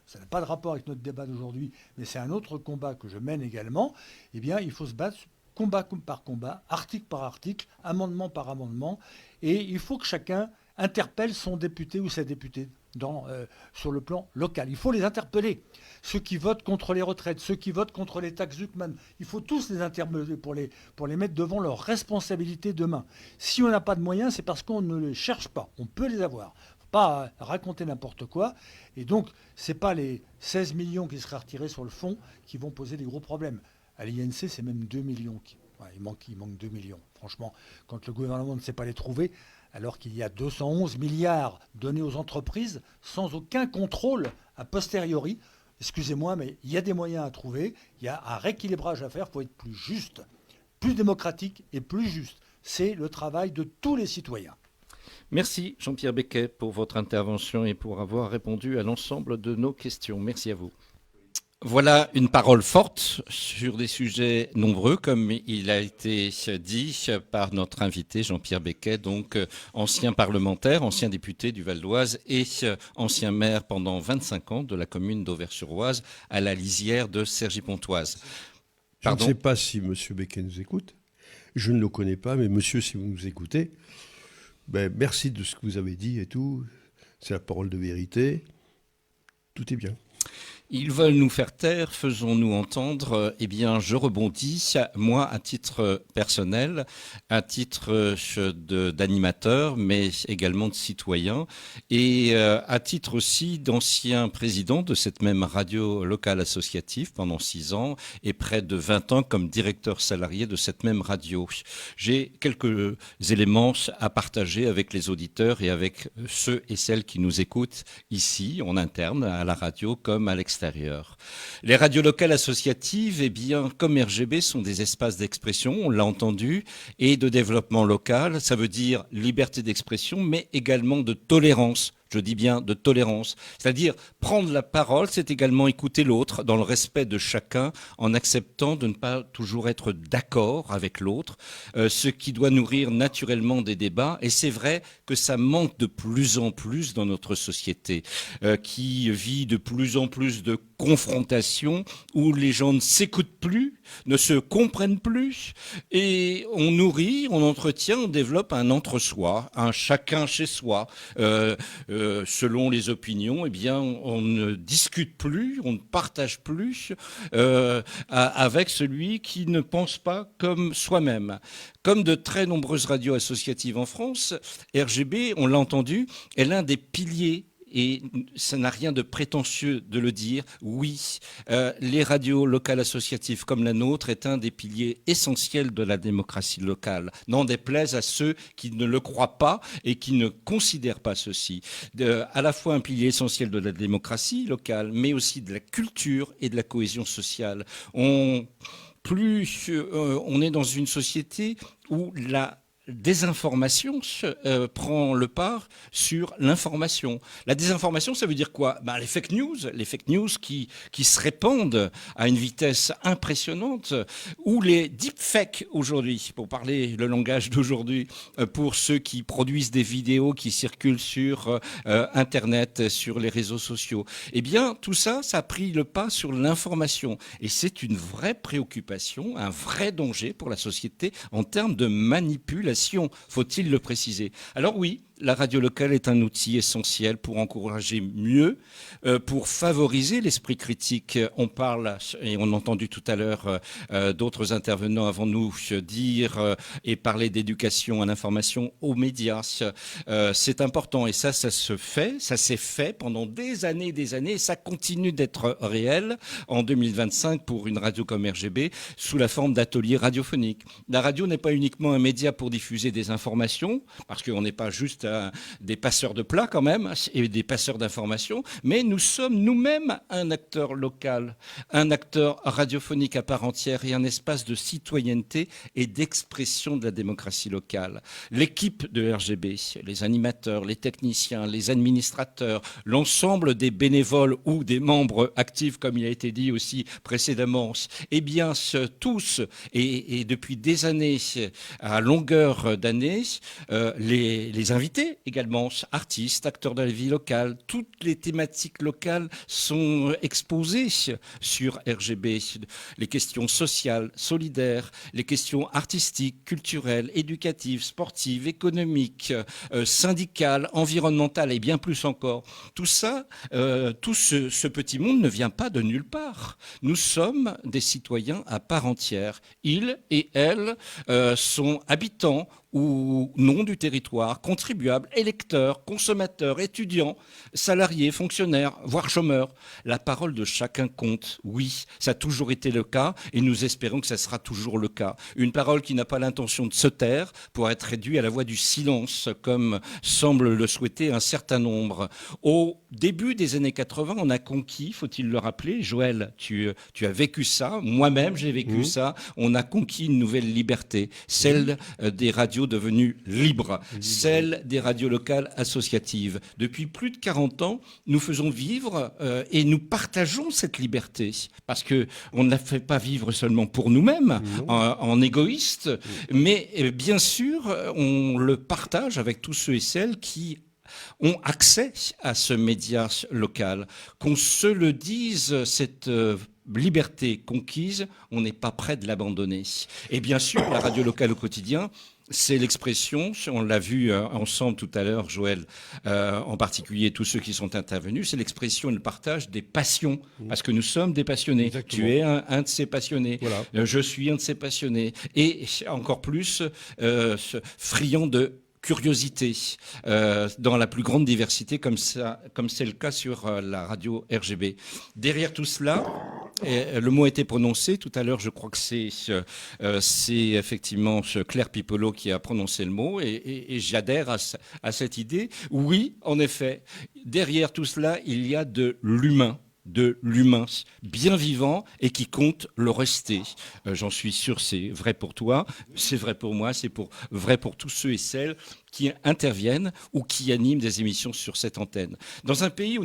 [SPEAKER 18] Ça n'a pas de rapport avec notre débat d'aujourd'hui, mais c'est un autre combat que je mène également. Eh bien, il faut se battre combat par combat, article par article, amendement par amendement, et il faut que chacun interpelle son député ou sa députée sur le plan local. Il faut les interpeller. Ceux qui votent contre les retraites, ceux qui votent contre les taxes Zuckman, il faut tous les interpeller pour les mettre devant leurs responsabilités demain. Si on n'a pas de moyens, c'est parce qu'on ne les cherche pas. On peut les avoir. Pas raconter n'importe quoi. Et donc, ce n'est pas les 16 millions qui seraient retirés sur le fonds qui vont poser des gros problèmes. À l'INC, c'est même 2 millions. Il manque 2 millions. Franchement, quand le gouvernement ne sait pas les trouver, alors qu'il y a 211 milliards donnés aux entreprises sans aucun contrôle a posteriori, excusez-moi, mais il y a des moyens à trouver, il y a un rééquilibrage à faire, il faut être plus juste, plus démocratique et plus juste. C'est le travail de tous les citoyens.
[SPEAKER 1] Merci Jean-Pierre Becquet pour votre intervention et pour avoir répondu à l'ensemble de nos questions. Merci à vous. Voilà une parole forte sur des sujets nombreux, comme il a été dit par notre invité Jean-Pierre Becquet, donc ancien parlementaire, ancien député du Val-d'Oise et ancien maire pendant 25 ans de la commune d'Auvers-sur-Oise, à la lisière de Cergy-Pontoise.
[SPEAKER 3] Je ne sais pas si M. Becquet nous écoute. Je ne le connais pas, mais monsieur, si vous nous écoutez, merci de ce que vous avez dit et tout. C'est la parole de vérité. Tout est bien.
[SPEAKER 1] Ils veulent nous faire taire, faisons-nous entendre. Eh bien, je rebondis, moi, à titre personnel, à titre d'animateur, mais également de citoyen, et à titre aussi d'ancien président de cette même radio locale associative pendant 6 ans, et près de 20 ans comme directeur salarié de cette même radio. J'ai quelques éléments à partager avec les auditeurs et avec ceux et celles qui nous écoutent ici, en interne, à la radio, comme à l'extérieur. Les radios locales associatives, eh bien, comme RGB, sont des espaces d'expression, on l'a entendu, et de développement local. Ça veut dire liberté d'expression, mais également de tolérance. Je dis bien de tolérance. C'est-à-dire prendre la parole, c'est également écouter l'autre dans le respect de chacun, en acceptant de ne pas toujours être d'accord avec l'autre, ce qui doit nourrir naturellement des débats. Et c'est vrai que ça manque de plus en plus dans notre société, qui vit de plus en plus de confrontations, où les gens ne s'écoutent plus, ne se comprennent plus, et on nourrit, on entretient, on développe un entre-soi, un chacun chez soi. Selon les opinions, eh bien, on ne discute plus, on ne partage plus avec celui qui ne pense pas comme soi-même. Comme de très nombreuses radios associatives en France, RGB, on l'a entendu, est l'un des piliers. Et ça n'a rien de prétentieux de le dire. Oui, les radios locales associatives comme la nôtre est un des piliers essentiels de la démocratie locale. N'en déplaise à ceux qui ne le croient pas et qui ne considèrent pas ceci. À la fois un pilier essentiel de la démocratie locale, mais aussi de la culture et de la cohésion sociale. On est dans une société où la désinformation prend le pas sur l'information. La désinformation, ça veut dire quoi ? Les fake news qui se répandent à une vitesse impressionnante, ou les deepfakes aujourd'hui, pour parler le langage d'aujourd'hui, pour ceux qui produisent des vidéos qui circulent sur Internet, sur les réseaux sociaux. Eh bien, tout ça, ça a pris le pas sur l'information. Et c'est une vraie préoccupation, un vrai danger pour la société en termes de manipulation. Faut-il le préciser ? Alors oui, la radio locale est un outil essentiel pour encourager mieux, pour favoriser l'esprit critique. On parle, et on a entendu tout à l'heure d'autres intervenants avant nous dire et parler d'éducation à l'information aux médias. C'est important et ça se fait, ça s'est fait pendant des années et ça continue d'être réel en 2025 pour une radio comme RGB sous la forme d'ateliers radiophoniques. La radio n'est pas uniquement un média pour diffuser des informations, parce qu'on n'est pas juste des passeurs de plats quand même et des passeurs d'informations, mais nous sommes nous-mêmes un acteur local, un acteur radiophonique à part entière et un espace de citoyenneté et d'expression de la démocratie locale. L'équipe de RGB, les animateurs, les techniciens, les administrateurs, l'ensemble des bénévoles ou des membres actifs, comme il a été dit aussi précédemment, eh bien tous, et depuis des années, à longueur d'années, les invités également, artistes, acteurs de la vie locale, toutes les thématiques locales sont exposées sur RGB. Les questions sociales, solidaires, les questions artistiques, culturelles, éducatives, sportives, économiques, syndicales, environnementales et bien plus encore. Tout ça, tout ce petit monde ne vient pas de nulle part. Nous sommes des citoyens à part entière. Ils et elles sont habitants ou non du territoire, contribuables, électeurs, consommateurs, étudiants, salariés, fonctionnaires, voire chômeurs. La parole de chacun compte, oui, ça a toujours été le cas et nous espérons que ça sera toujours le cas. Une parole qui n'a pas l'intention de se taire pour être réduite à la voie du silence, comme semble le souhaiter un certain nombre. Au début des années 80, on a conquis, faut-il le rappeler, Joël, tu as vécu ça, moi-même j'ai vécu ça, on a conquis une nouvelle liberté, celle des radios devenues libres, celle des radios locales associatives. Depuis plus de 40 ans, nous faisons vivre et nous partageons cette liberté, parce qu'on ne la fait pas vivre seulement pour nous-mêmes, en égoïste, mais bien sûr, on le partage avec tous ceux et celles qui ont accès à ce média local. Qu'on se le dise, cette liberté conquise, on n'est pas prêt de l'abandonner. Et bien sûr, la radio locale au quotidien, c'est l'expression, on l'a vu ensemble tout à l'heure, Joël, en particulier tous ceux qui sont intervenus, c'est l'expression et le partage des passions, parce que nous sommes des passionnés. Exactement. Tu es un de ces passionnés, voilà. Je suis un de ces passionnés, et encore plus friand de curiosité dans la plus grande diversité, comme c'est le cas sur la radio RGB. Derrière tout cela, le mot a été prononcé tout à l'heure, je crois que c'est effectivement Claire Pipolo qui a prononcé le mot, et j'adhère à cette idée. Oui, en effet, derrière tout cela, il y a de l'humain bien vivant et qui compte le rester. J'en suis sûr, c'est vrai pour toi, c'est vrai pour moi, c'est vrai pour tous ceux et celles qui interviennent ou qui animent des émissions sur cette antenne. Dans un pays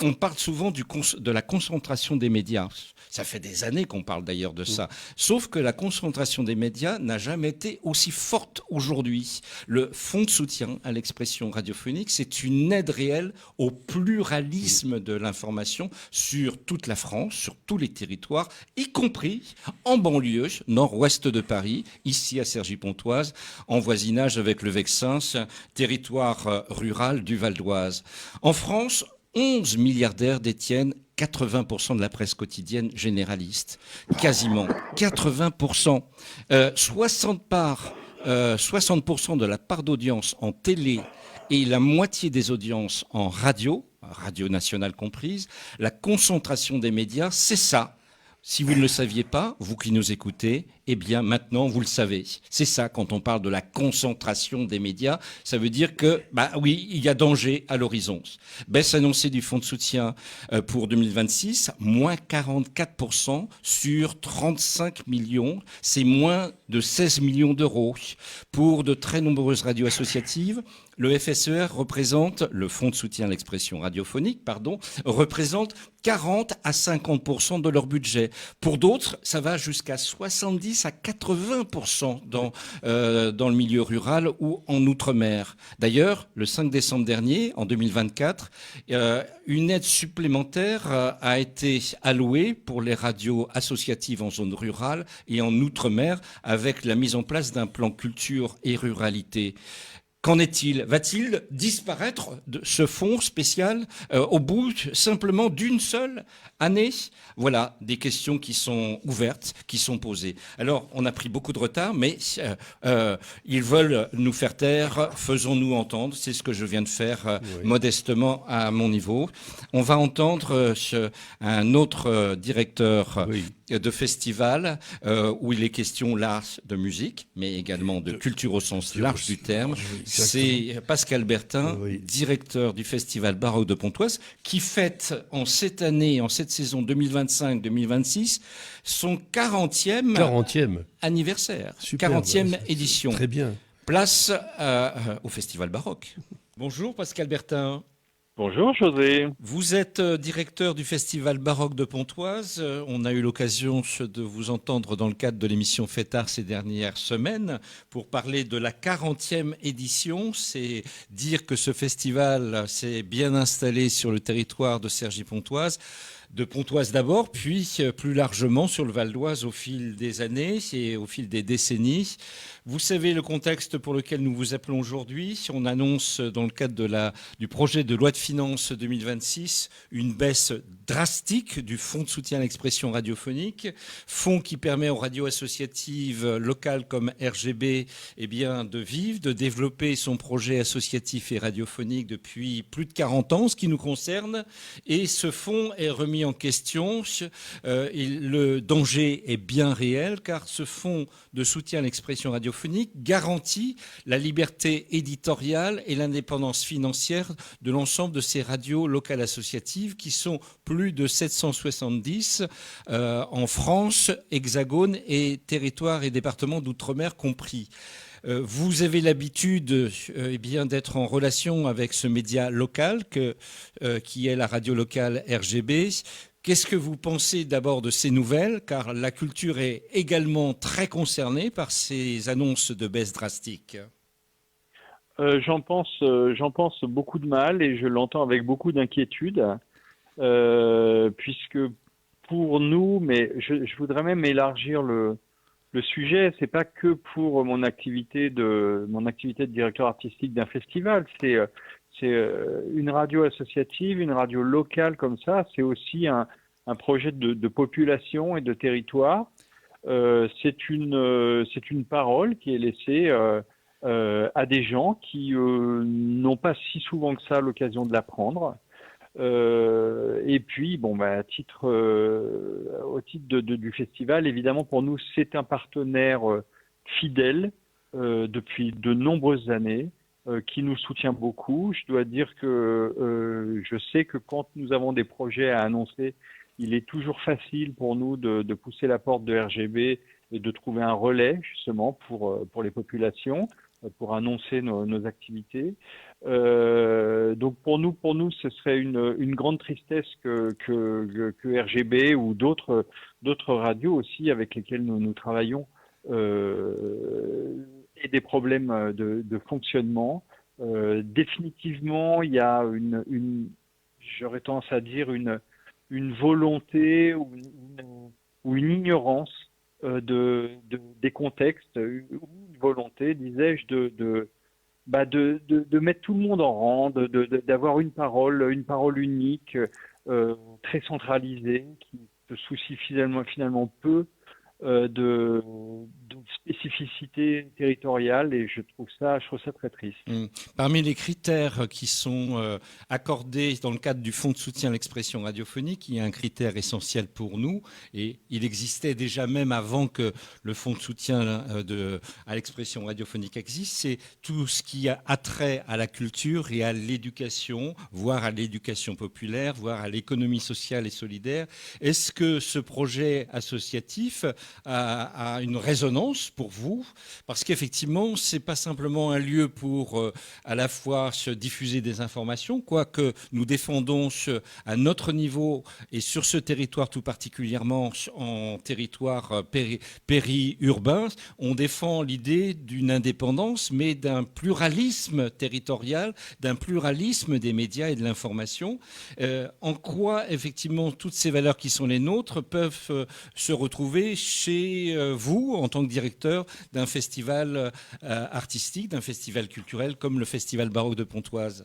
[SPEAKER 1] on parle souvent de la concentration des médias. Ça fait des années qu'on parle d'ailleurs de ça. Sauf que la concentration des médias n'a jamais été aussi forte aujourd'hui. Le fonds de soutien à l'expression radiophonique, c'est une aide réelle au pluralisme de l'information sur toute la France, sur tous les territoires, y compris en banlieue, nord-ouest de Paris, ici à Cergy-Pontoise, en voisinage avec le Vexin, territoire rural du Val d'Oise. En France, 11 milliardaires détiennent 80% de la presse quotidienne généraliste. Quasiment 80%. 60% de la part d'audience en télé et la moitié des audiences en radio nationale comprise. La concentration des médias, c'est ça. Si vous ne le saviez pas, vous qui nous écoutez, eh bien maintenant vous le savez. C'est ça quand on parle de la concentration des médias, ça veut dire que, oui, il y a danger à l'horizon. Baisse annoncée du fonds de soutien pour 2026, moins 44% sur 35 millions, c'est moins de 16 millions d'euros. Pour de très nombreuses radios associatives, le FSER représente, le fonds de soutien à l'expression radiophonique, représente 40 à 50% de leur budget. Pour d'autres, ça va jusqu'à 70 à 80% dans le milieu rural ou en Outre-mer. D'ailleurs, le 5 décembre dernier, en 2024, une aide supplémentaire a été allouée pour les radios associatives en zone rurale et en Outre-mer avec la mise en place d'un plan culture et ruralité. Qu'en est-il? Va-t-il disparaître de ce fonds spécial au bout simplement d'une seule année? Voilà des questions qui sont ouvertes, qui sont posées. Alors, on a pris beaucoup de retard, mais ils veulent nous faire taire, faisons-nous entendre. C'est ce que je viens de faire modestement à mon niveau. On va entendre un autre directeur de festival où il est question là de musique, mais également de culture au sens large du terme. C'est Pascal Bertin, directeur du Festival Baroque de Pontoise, qui fête en cette année, en cette saison 2025-2026, son 40e anniversaire,
[SPEAKER 3] Superbe,
[SPEAKER 1] 40e édition.
[SPEAKER 3] Très bien.
[SPEAKER 1] Place au Festival Baroque. Bonjour Pascal Bertin.
[SPEAKER 19] Bonjour José.
[SPEAKER 1] Vous êtes directeur du Festival Baroque de Pontoise. On a eu l'occasion de vous entendre dans le cadre de l'émission Fêtard ces dernières semaines pour parler de la 40e édition. C'est dire que ce festival s'est bien installé sur le territoire de Cergy-Pontoise. De Pontoise d'abord, puis plus largement sur le Val d'Oise au fil des années et au fil des décennies. Vous savez le contexte pour lequel nous vous appelons aujourd'hui. On annonce dans le cadre du projet de loi de finances 2026 une baisse drastique du fonds de soutien à l'expression radiophonique, fonds qui permet aux radios associatives locales comme RGB de vivre, de développer son projet associatif et radiophonique depuis plus de 40 ans, ce qui nous concerne. Et ce fonds est remis en question. Le danger est bien réel car ce fonds de soutien à l'expression radiophonique garantit la liberté éditoriale et l'indépendance financière de l'ensemble de ces radios locales associatives qui sont plus de 770 en France, Hexagone et territoires et départements d'outre-mer compris. Vous avez l'habitude d'être en relation avec ce média local qui est la radio locale RGB. Qu'est-ce que vous pensez d'abord de ces nouvelles? Car la culture est également très concernée par ces annonces de baisse drastique.
[SPEAKER 19] J'en pense beaucoup de mal et je l'entends avec beaucoup d'inquiétude, puisque pour nous, mais je voudrais même élargir le sujet, c'est pas que pour mon activité de directeur artistique d'un festival, c'est une radio associative, une radio locale comme ça, c'est aussi un projet de population et de territoire. C'est une parole qui est laissée à des gens qui n'ont pas si souvent que ça l'occasion de l'apprendre. Et puis, au titre du festival, évidemment, pour nous, c'est un partenaire fidèle depuis de nombreuses années. Qui nous soutient beaucoup. Je dois dire que je sais que quand nous avons des projets à annoncer, il est toujours facile pour nous de pousser la porte de RGB et de trouver un relais justement pour les populations, pour annoncer nos activités. Donc pour nous, ce serait une grande tristesse que RGB ou d'autres radios aussi avec lesquelles nous travaillons et des problèmes de fonctionnement. Définitivement, il y a j'aurais tendance à dire une volonté ou une ignorance des contextes, une volonté, disais-je, de mettre tout le monde en rang, d'avoir une parole unique, très centralisée, qui se soucie finalement peu de spécificité territoriale et je trouve ça très triste.
[SPEAKER 1] Parmi les critères qui sont accordés dans le cadre du fonds de soutien à l'expression radiophonique, il y a un critère essentiel pour nous et il existait déjà même avant que le fonds de soutien à l'expression radiophonique existe, c'est tout ce qui a attrait à la culture et à l'éducation, voire à l'éducation populaire, voire à l'économie sociale et solidaire. Est-ce que ce projet associatif a une résonance pour vous? Parce qu'effectivement, c'est pas simplement un lieu pour à la fois se diffuser des informations, quoique nous défendons à notre niveau et sur ce territoire tout particulièrement en territoire périurbain, on défend l'idée d'une indépendance, mais d'un pluralisme territorial, d'un pluralisme des médias et de l'information. En quoi, effectivement, toutes ces valeurs qui sont les nôtres peuvent se retrouver chez vous, en tant que directeur d'un festival artistique, d'un festival culturel comme le Festival Baroque de Pontoise?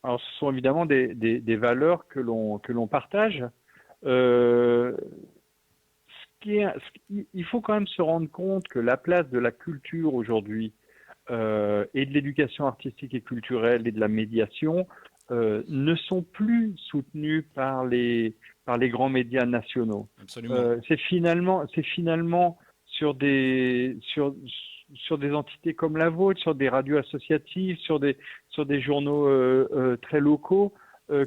[SPEAKER 19] Alors, ce sont évidemment des valeurs que l'on partage. Il faut quand même se rendre compte que la place de la culture aujourd'hui et de l'éducation artistique et culturelle et de la médiation ne sont plus soutenus par les grands médias nationaux.
[SPEAKER 1] Absolument.
[SPEAKER 19] C'est finalement sur des entités comme la vôtre, sur des radios associatives, sur des journaux très locaux,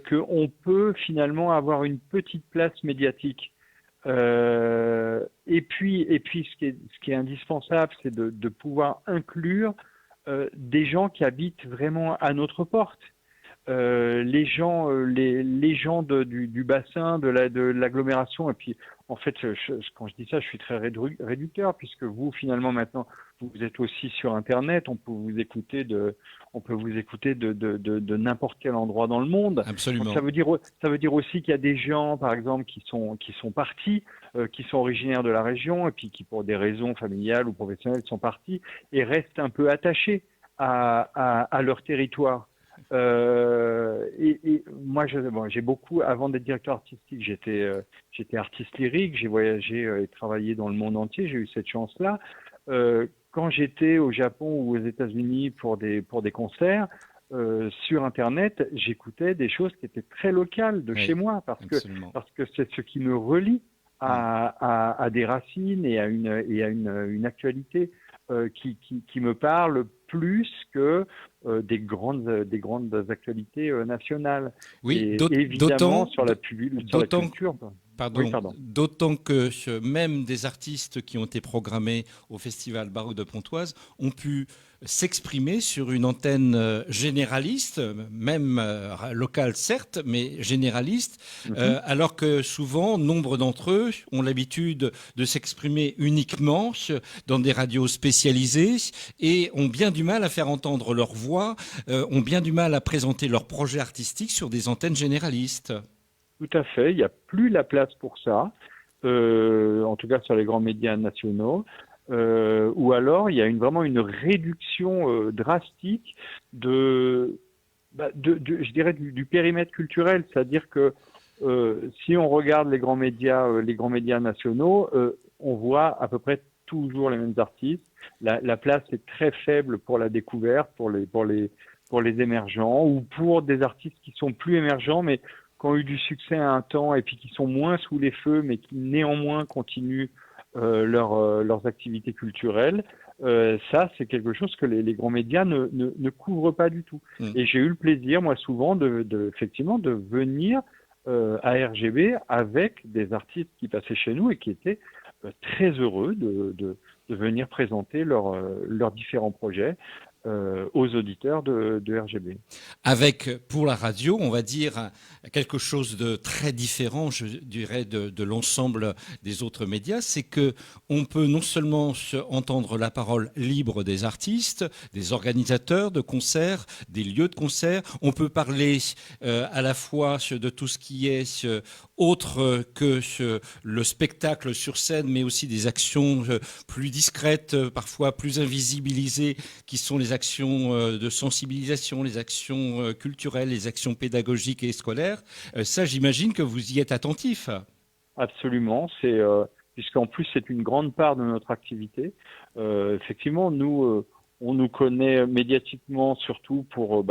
[SPEAKER 19] qu'on peut finalement avoir une petite place médiatique. Et puis ce qui est indispensable, c'est de pouvoir inclure des gens qui habitent vraiment à notre porte. Les gens du bassin, de l'agglomération, et puis en fait, quand je dis ça, je suis très réducteur, puisque vous, finalement, maintenant, vous êtes aussi sur Internet, on peut vous écouter de n'importe quel endroit dans le monde.
[SPEAKER 1] Absolument.
[SPEAKER 19] Donc, ça veut dire aussi qu'il y a des gens, par exemple, qui sont partis, qui sont originaires de la région, et puis qui, pour des raisons familiales ou professionnelles, sont partis et restent un peu attachés à leur territoire. Et moi, j'ai beaucoup, avant d'être directeur artistique, j'étais artiste lyrique, j'ai voyagé et travaillé dans le monde entier, j'ai eu cette chance-là. Quand j'étais au Japon ou aux États-Unis pour des concerts, sur Internet, j'écoutais des choses qui étaient très locales de chez moi, parce que c'est ce qui me relie à des racines et à une actualité qui me parle plus que des grandes actualités nationales.
[SPEAKER 1] Oui,
[SPEAKER 19] et évidemment sur la culture. Pardon.
[SPEAKER 1] D'autant que même des artistes qui ont été programmés au Festival Baroque de Pontoise ont pu s'exprimer sur une antenne généraliste, même locale certes, mais généraliste, alors que souvent, nombre d'entre eux ont l'habitude de s'exprimer uniquement dans des radios spécialisées et ont bien du mal à faire entendre leur voix, ont bien du mal à présenter leurs projets artistiques sur des antennes généralistes.
[SPEAKER 19] Tout à fait, il n'y a plus la place pour ça, en tout cas sur les grands médias nationaux, ou alors il y a vraiment une réduction drastique je dirais du périmètre culturel, c'est-à-dire que si on regarde les grands médias nationaux, on voit à peu près toujours les mêmes artistes. La place est très faible pour la découverte, pour les émergents, ou pour des artistes qui sont plus émergents, mais qui ont eu du succès à un temps et puis qui sont moins sous les feux, mais qui néanmoins continuent leurs activités culturelles. Ça, c'est quelque chose que les grands médias ne couvrent pas du tout. Et j'ai eu le plaisir, moi, souvent, effectivement, de venir à RGB avec des artistes qui passaient chez nous et qui étaient très heureux de venir présenter leurs différents projets aux auditeurs de RGB.
[SPEAKER 1] Avec, pour la radio, on va dire quelque chose de très différent, je dirais, de l'ensemble des autres médias, c'est que on peut non seulement entendre la parole libre des artistes, des organisateurs de concerts, des lieux de concerts, on peut parler à la fois de tout ce qui est autre que le spectacle sur scène, mais aussi des actions plus discrètes, parfois plus invisibilisées, qui sont les actions de sensibilisation, les actions culturelles, les actions pédagogiques et scolaires. Ça, j'imagine que vous y êtes attentif.
[SPEAKER 19] Absolument, puisqu'en plus c'est une grande part de notre activité. Effectivement, nous, on nous connaît médiatiquement surtout pour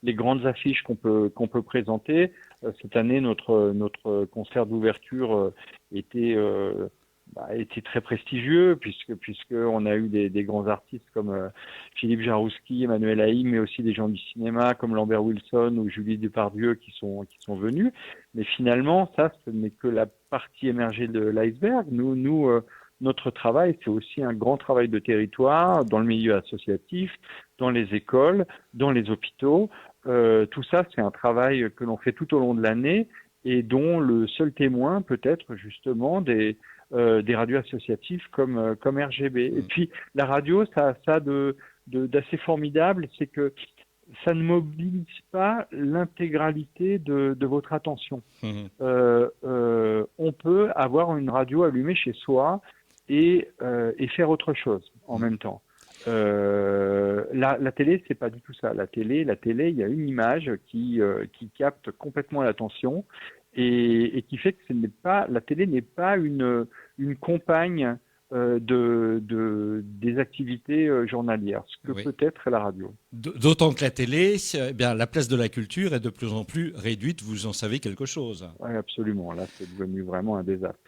[SPEAKER 19] les grandes affiches qu'on peut présenter. Cette année, notre concert d'ouverture était très prestigieux puisque on a eu des grands artistes comme Philippe Jarouski, Emmanuel Haïm, mais aussi des gens du cinéma comme Lambert Wilson ou Julie Depardieu qui sont venus. Mais finalement, ça, ce n'est que la partie émergée de l'iceberg. Nous, notre travail, c'est aussi un grand travail de territoire dans le milieu associatif, dans les écoles, dans les hôpitaux. Tout ça, c'est un travail que l'on fait tout au long de l'année et dont le seul témoin peut être justement des radios associatives comme RGB. Et puis la radio, ça a ça d'assez formidable, c'est que ça ne mobilise pas l'intégralité de votre attention. On peut avoir une radio allumée chez soi et faire autre chose en même temps. La télé, c'est pas du tout ça. La télé, il y a une image qui capte complètement l'attention et qui fait que la télé n'est pas une compagne des activités journalières, ce que peut être la radio.
[SPEAKER 1] D'autant que la télé, eh bien, la place de la culture est de plus en plus réduite, vous en savez quelque chose.
[SPEAKER 19] Oui, absolument, là c'est devenu vraiment un désastre.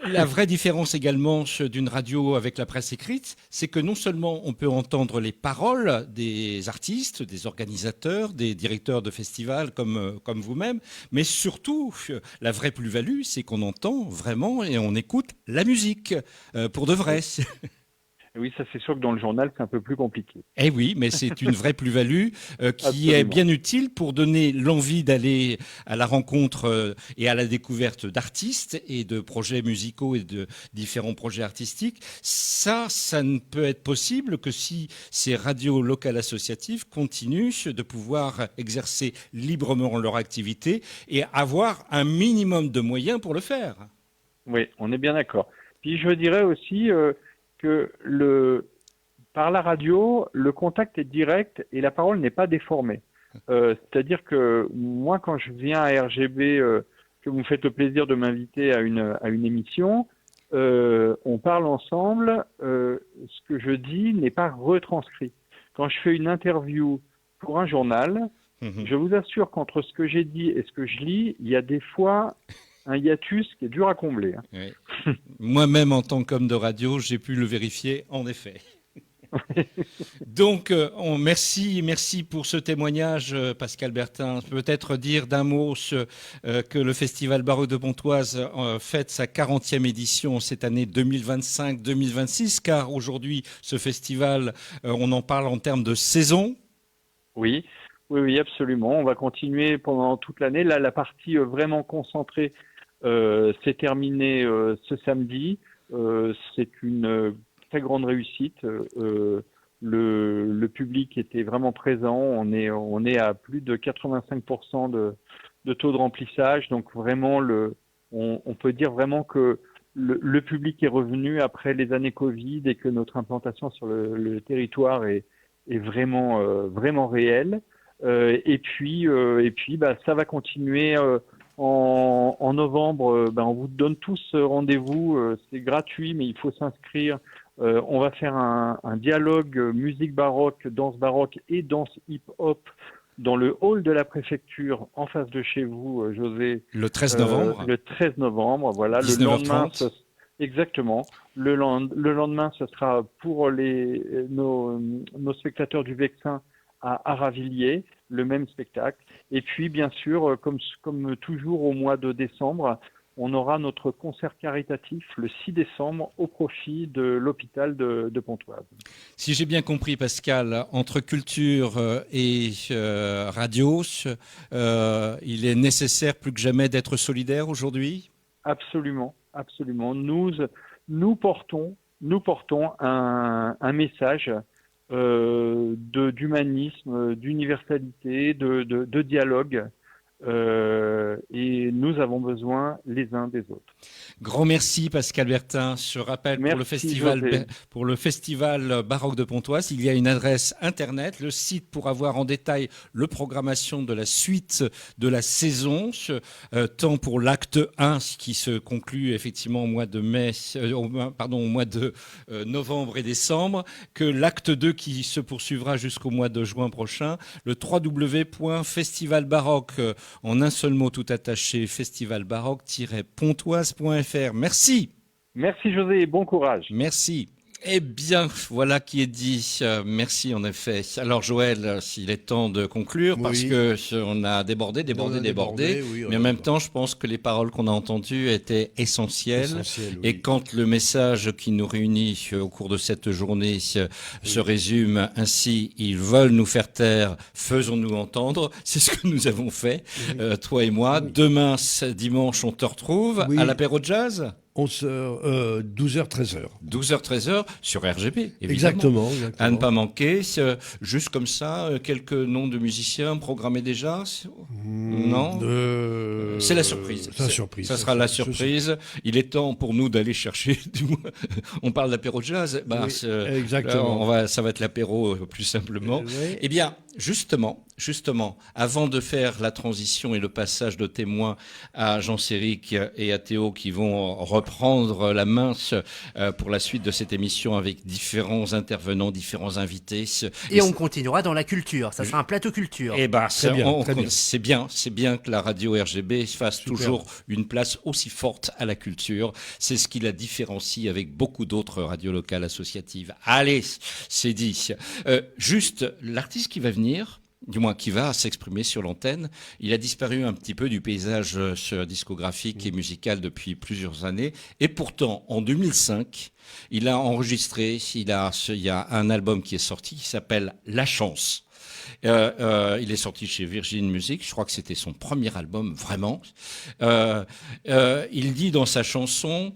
[SPEAKER 1] La vraie différence également d'une radio avec la presse écrite, c'est que non seulement on peut entendre les paroles des artistes, des organisateurs, des directeurs de festivals comme vous-même, mais surtout, la vraie plus-value, c'est qu'on entend vraiment et on écoute la musique, pour de vrai.
[SPEAKER 19] Oui, ça c'est sûr que dans le journal, c'est un peu plus compliqué.
[SPEAKER 1] Eh oui, mais c'est une vraie plus-value qui
[SPEAKER 19] Absolument.
[SPEAKER 1] est bien utile pour donner l'envie d'aller à la rencontre et à la découverte d'artistes et de projets musicaux et de différents projets artistiques. Ça ne peut être possible que si ces radios locales associatives continuent de pouvoir exercer librement leur activité et avoir un minimum de moyens pour le faire.
[SPEAKER 19] Oui, on est bien d'accord. Puis je dirais aussi que par la radio, le contact est direct et la parole n'est pas déformée. C'est-à-dire que moi, quand je viens à RGB, que vous me faites le plaisir de m'inviter à une émission, on parle ensemble, ce que je dis n'est pas retranscrit. Quand je fais une interview pour un journal, je vous assure qu'entre ce que j'ai dit et ce que je lis, il y a des fois un hiatus qui est dur à combler.
[SPEAKER 1] Oui. Moi-même, en tant qu'homme de radio, j'ai pu le vérifier, en effet. Donc, merci pour ce témoignage, Pascal Bertin. Peut-être dire d'un mot que le Festival Baroque de Pontoise fête sa 40e édition cette année 2025-2026, car aujourd'hui, ce festival, on en parle en termes de saison.
[SPEAKER 19] Oui, absolument. On va continuer pendant toute l'année. Là, la partie vraiment concentrée s'est terminée ce samedi. C'est une très grande réussite. Le public était vraiment présent. On est à plus de 85% de taux de remplissage. Donc vraiment, on peut dire vraiment que le public est revenu après les années Covid et que notre implantation sur le territoire est vraiment réelle. Et puis, ça va continuer en novembre. On vous donne tous rendez-vous. C'est gratuit, mais il faut s'inscrire. On va faire un dialogue musique baroque, danse baroque et danse hip-hop dans le hall de la préfecture en face de chez vous, José.
[SPEAKER 1] Le 13 novembre.
[SPEAKER 19] Le 13 novembre, voilà.
[SPEAKER 1] 19h30.
[SPEAKER 19] Le lendemain, exactement. Le lendemain, ce sera pour nos spectateurs du Vexin à Aravilliers, le même spectacle. Et puis, bien sûr, comme toujours au mois de décembre, on aura notre concert caritatif le 6 décembre au profit de l'hôpital de Pontoise.
[SPEAKER 1] Si j'ai bien compris, Pascal, entre culture et radio, il est nécessaire plus que jamais d'être solidaire aujourd'hui ?
[SPEAKER 19] Absolument, absolument. Nous portons un message d'humanisme, d'universalité, de dialogue. Et nous avons besoin les uns des autres.
[SPEAKER 1] Grand merci Pascal Bertin. Je rappelle pour le festival Baroque de Pontoise, il y a une adresse internet, le site pour avoir en détail le programmation de la suite de la saison, tant pour l'acte 1 qui se conclut effectivement au mois de novembre et décembre, que l'acte 2 qui se poursuivra jusqu'au mois de juin prochain, le www.festivalbaroque en un seul mot tout attaché, festivalbaroque-pontoise.fr. Merci.
[SPEAKER 19] Merci José et bon courage.
[SPEAKER 1] Merci. Eh bien, voilà qui est dit. Merci en effet. Alors Joël, il est temps de conclure parce que on a débordé, mais en même temps, je pense que les paroles qu'on a entendues étaient essentielles. Et quand le message qui nous réunit au cours de cette journée se résume ainsi, ils veulent nous faire taire, faisons-nous entendre. C'est ce que nous avons fait, toi et moi. Demain, dimanche, on te retrouve à l'apéro jazz.
[SPEAKER 3] 12h, 13h.
[SPEAKER 1] 12h, 13h sur RGB, évidemment.
[SPEAKER 3] Exactement.
[SPEAKER 1] À ne pas manquer. Juste comme ça, quelques noms de musiciens programmés déjà. Non. C'est la surprise.
[SPEAKER 3] C'est la surprise.
[SPEAKER 1] Ça sera la surprise. Il est temps pour nous d'aller chercher. On parle d'apéro jazz.
[SPEAKER 3] Exactement.
[SPEAKER 1] Ça va être l'apéro plus simplement. Eh bien, justement, avant de faire la transition et le passage de témoin à Jean-Céric et à Théo qui vont reprendre la main pour la suite de cette émission avec différents intervenants, différents invités.
[SPEAKER 2] Et on continuera dans la culture, ça sera un plateau culture.
[SPEAKER 1] Eh ben,
[SPEAKER 3] Très bien.
[SPEAKER 1] c'est bien que la radio RGB fasse toujours une place aussi forte à la culture. C'est ce qui la différencie avec beaucoup d'autres radios locales associatives. Allez, c'est dit. Juste, l'artiste qui va venir, du moins qui va s'exprimer sur l'antenne, il a disparu un petit peu du paysage discographique et musical depuis plusieurs années. Et pourtant, en 2005, il a enregistré, il y a un album qui est sorti qui s'appelle La Chance. Il est sorti chez Virgin Music, je crois que c'était son premier album, vraiment. Il dit dans sa chanson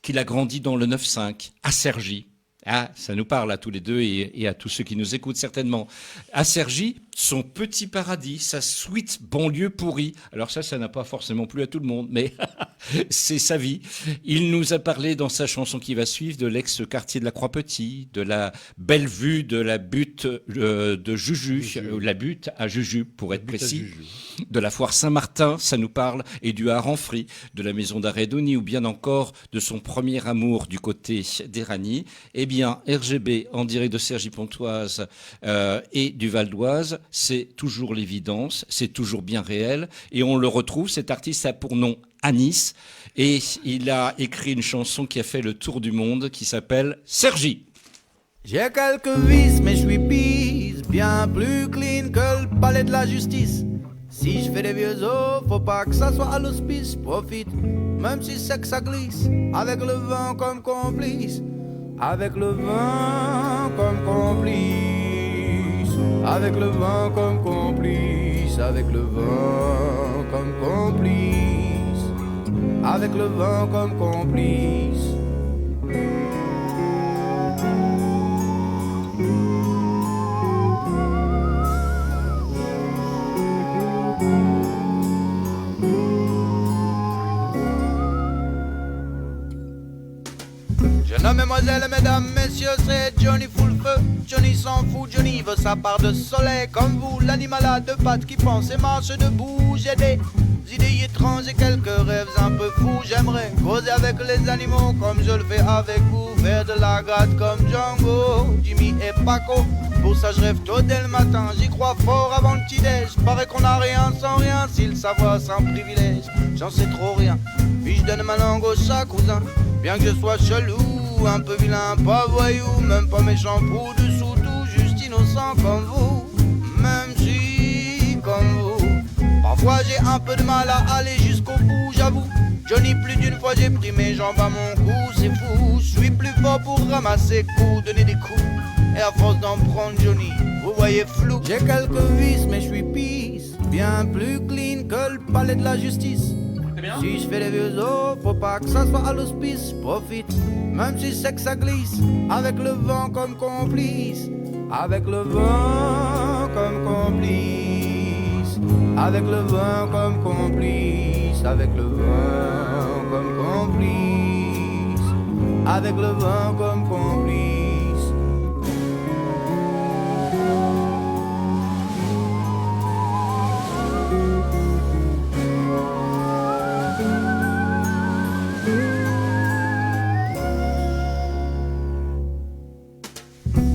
[SPEAKER 1] qu'il a grandi dans le 9-5, à Cergy. Ah, ça nous parle à tous les deux et à tous ceux qui nous écoutent certainement. À Cergy, son petit paradis, sa sweet banlieue pourrie. Alors ça n'a pas forcément plu à tout le monde, mais c'est sa vie. Il nous a parlé dans sa chanson qui va suivre de l'ex-quartier de la Croix-Petit, de la belle vue de la butte de Juju, la butte à Juju pour être précis, de la foire Saint-Martin, ça nous parle, et du Harenfry, de la maison d'arrêt d'Ony, ou bien encore de son premier amour du côté d'Éragny. Eh bien, RGB en direct de Cergy-Pontoise et du Val d'Oise, c'est toujours l'évidence, c'est toujours bien réel, et on le retrouve, cet artiste a pour nom Anis, et il a écrit une chanson qui a fait le tour du monde, qui s'appelle Cergy.
[SPEAKER 20] J'ai quelques vices, mais je suis pisse, bien plus clean que le palais de la justice. Si je fais des vieux os, faut pas que ça soit à l'hospice, profite, même si c'est que ça glisse, avec le vent comme complice, avec le vent comme complice, avec le vent comme complice, avec le vent comme complice, avec le vent comme complice. Jeune homme, mesdemoiselles, mesdames, messieurs, c'est Johnny full feu. Johnny s'en fout, Johnny veut sa part de soleil. Comme vous, l'animal à deux pattes qui pense et marche debout. J'ai des idées étranges et quelques rêves un peu fous. J'aimerais causer avec les animaux comme je le fais avec vous. Faire de la gratte comme Django, Jimmy et Paco. Pour ça je rêve tôt dès le matin, j'y crois fort avant le petit-déj. Paraît qu'on a rien sans rien, si le savoir sans privilège. J'en sais trop rien, puis je donne ma langue au chat cousin. Bien que je sois chelou, un peu vilain, pas voyou, même pas méchant pour dessous, tout juste innocent comme vous. Même si, comme vous, parfois j'ai un peu de mal à aller jusqu'au bout, j'avoue. Johnny, plus d'une fois j'ai pris mes jambes à mon cou, c'est fou. Je suis plus fort pour ramasser coups, donner des coups. Et à force d'en prendre Johnny, vous voyez flou. J'ai quelques vices, mais je suis pisse, bien plus clean que le palais de la justice. Si je fais des vieux os, faut pas que ça soit à l'hospice. Profite, même si c'est que ça glisse, avec le vent comme complice, avec le vent comme complice, avec le vent comme complice, avec le vent comme complice, avec le vent comme complice.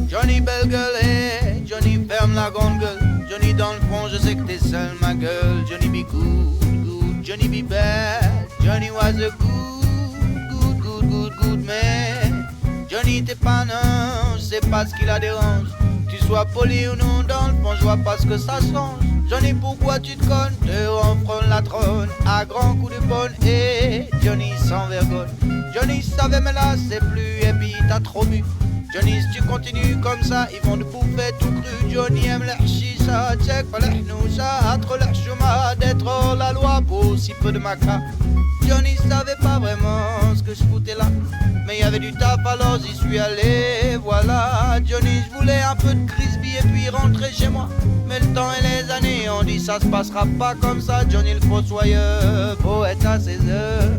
[SPEAKER 20] Johnny belle gueule, hey, Johnny ferme la grande gueule. Johnny dans le fond, je sais que t'es seul ma gueule. Johnny be good, good, Johnny be bad. Johnny was a good, good, good, good, good man. Johnny t'es pas non, je sais pas ce qui la dérange. Tu sois poli ou non, dans le fond je vois pas ce que ça change. Johnny pourquoi tu te connes, te renfronne la trône à grands coups de bonne. Et Johnny sans vergogne. Johnny savait mais là c'est plus et puis t'as trop bu. Johnny, si tu continues comme ça, ils vont te bouffer tout cru. Johnny aime le chicha, check pas l'hnoucha, trop le chouma, d'être hors la loi pour si peu de maca. Johnny savait pas vraiment ce que je foutais là, mais y avait du taf alors j'y suis allé, voilà. Johnny, je voulais un peu de crispy et puis rentrer chez moi. Mais le temps et les années, on dit ça se passera pas comme ça. Johnny le fossoyeur, poète à ses heures.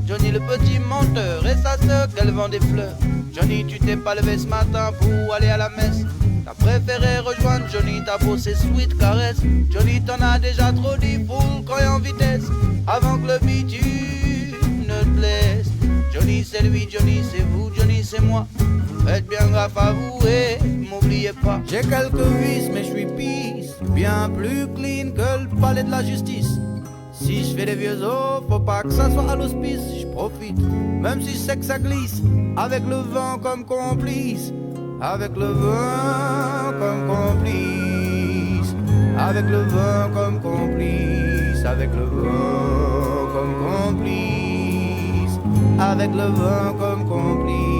[SPEAKER 20] Johnny le petit menteur et sa sœur qu'elle vend des fleurs. Johnny, tu t'es pas levé ce matin pour aller à la messe. T'as préféré rejoindre Johnny, t'as beau ses sweet caresses. Johnny t'en a déjà trop dit, full quand en vitesse. Avant que le bitume ne te blesse. Johnny c'est lui, Johnny c'est vous, Johnny c'est moi. Faites bien gaffe à vous et m'oubliez pas. J'ai quelques vices mais je suis peace, bien plus clean que le palais de la justice. Si je fais des vieux os, faut pas que ça soit à l'hospice. Je profite, même si c'est que ça glisse. Avec le vent comme complice. Avec le vent comme complice. Avec le vent comme complice. Avec le vent comme complice. Avec le vent comme complice.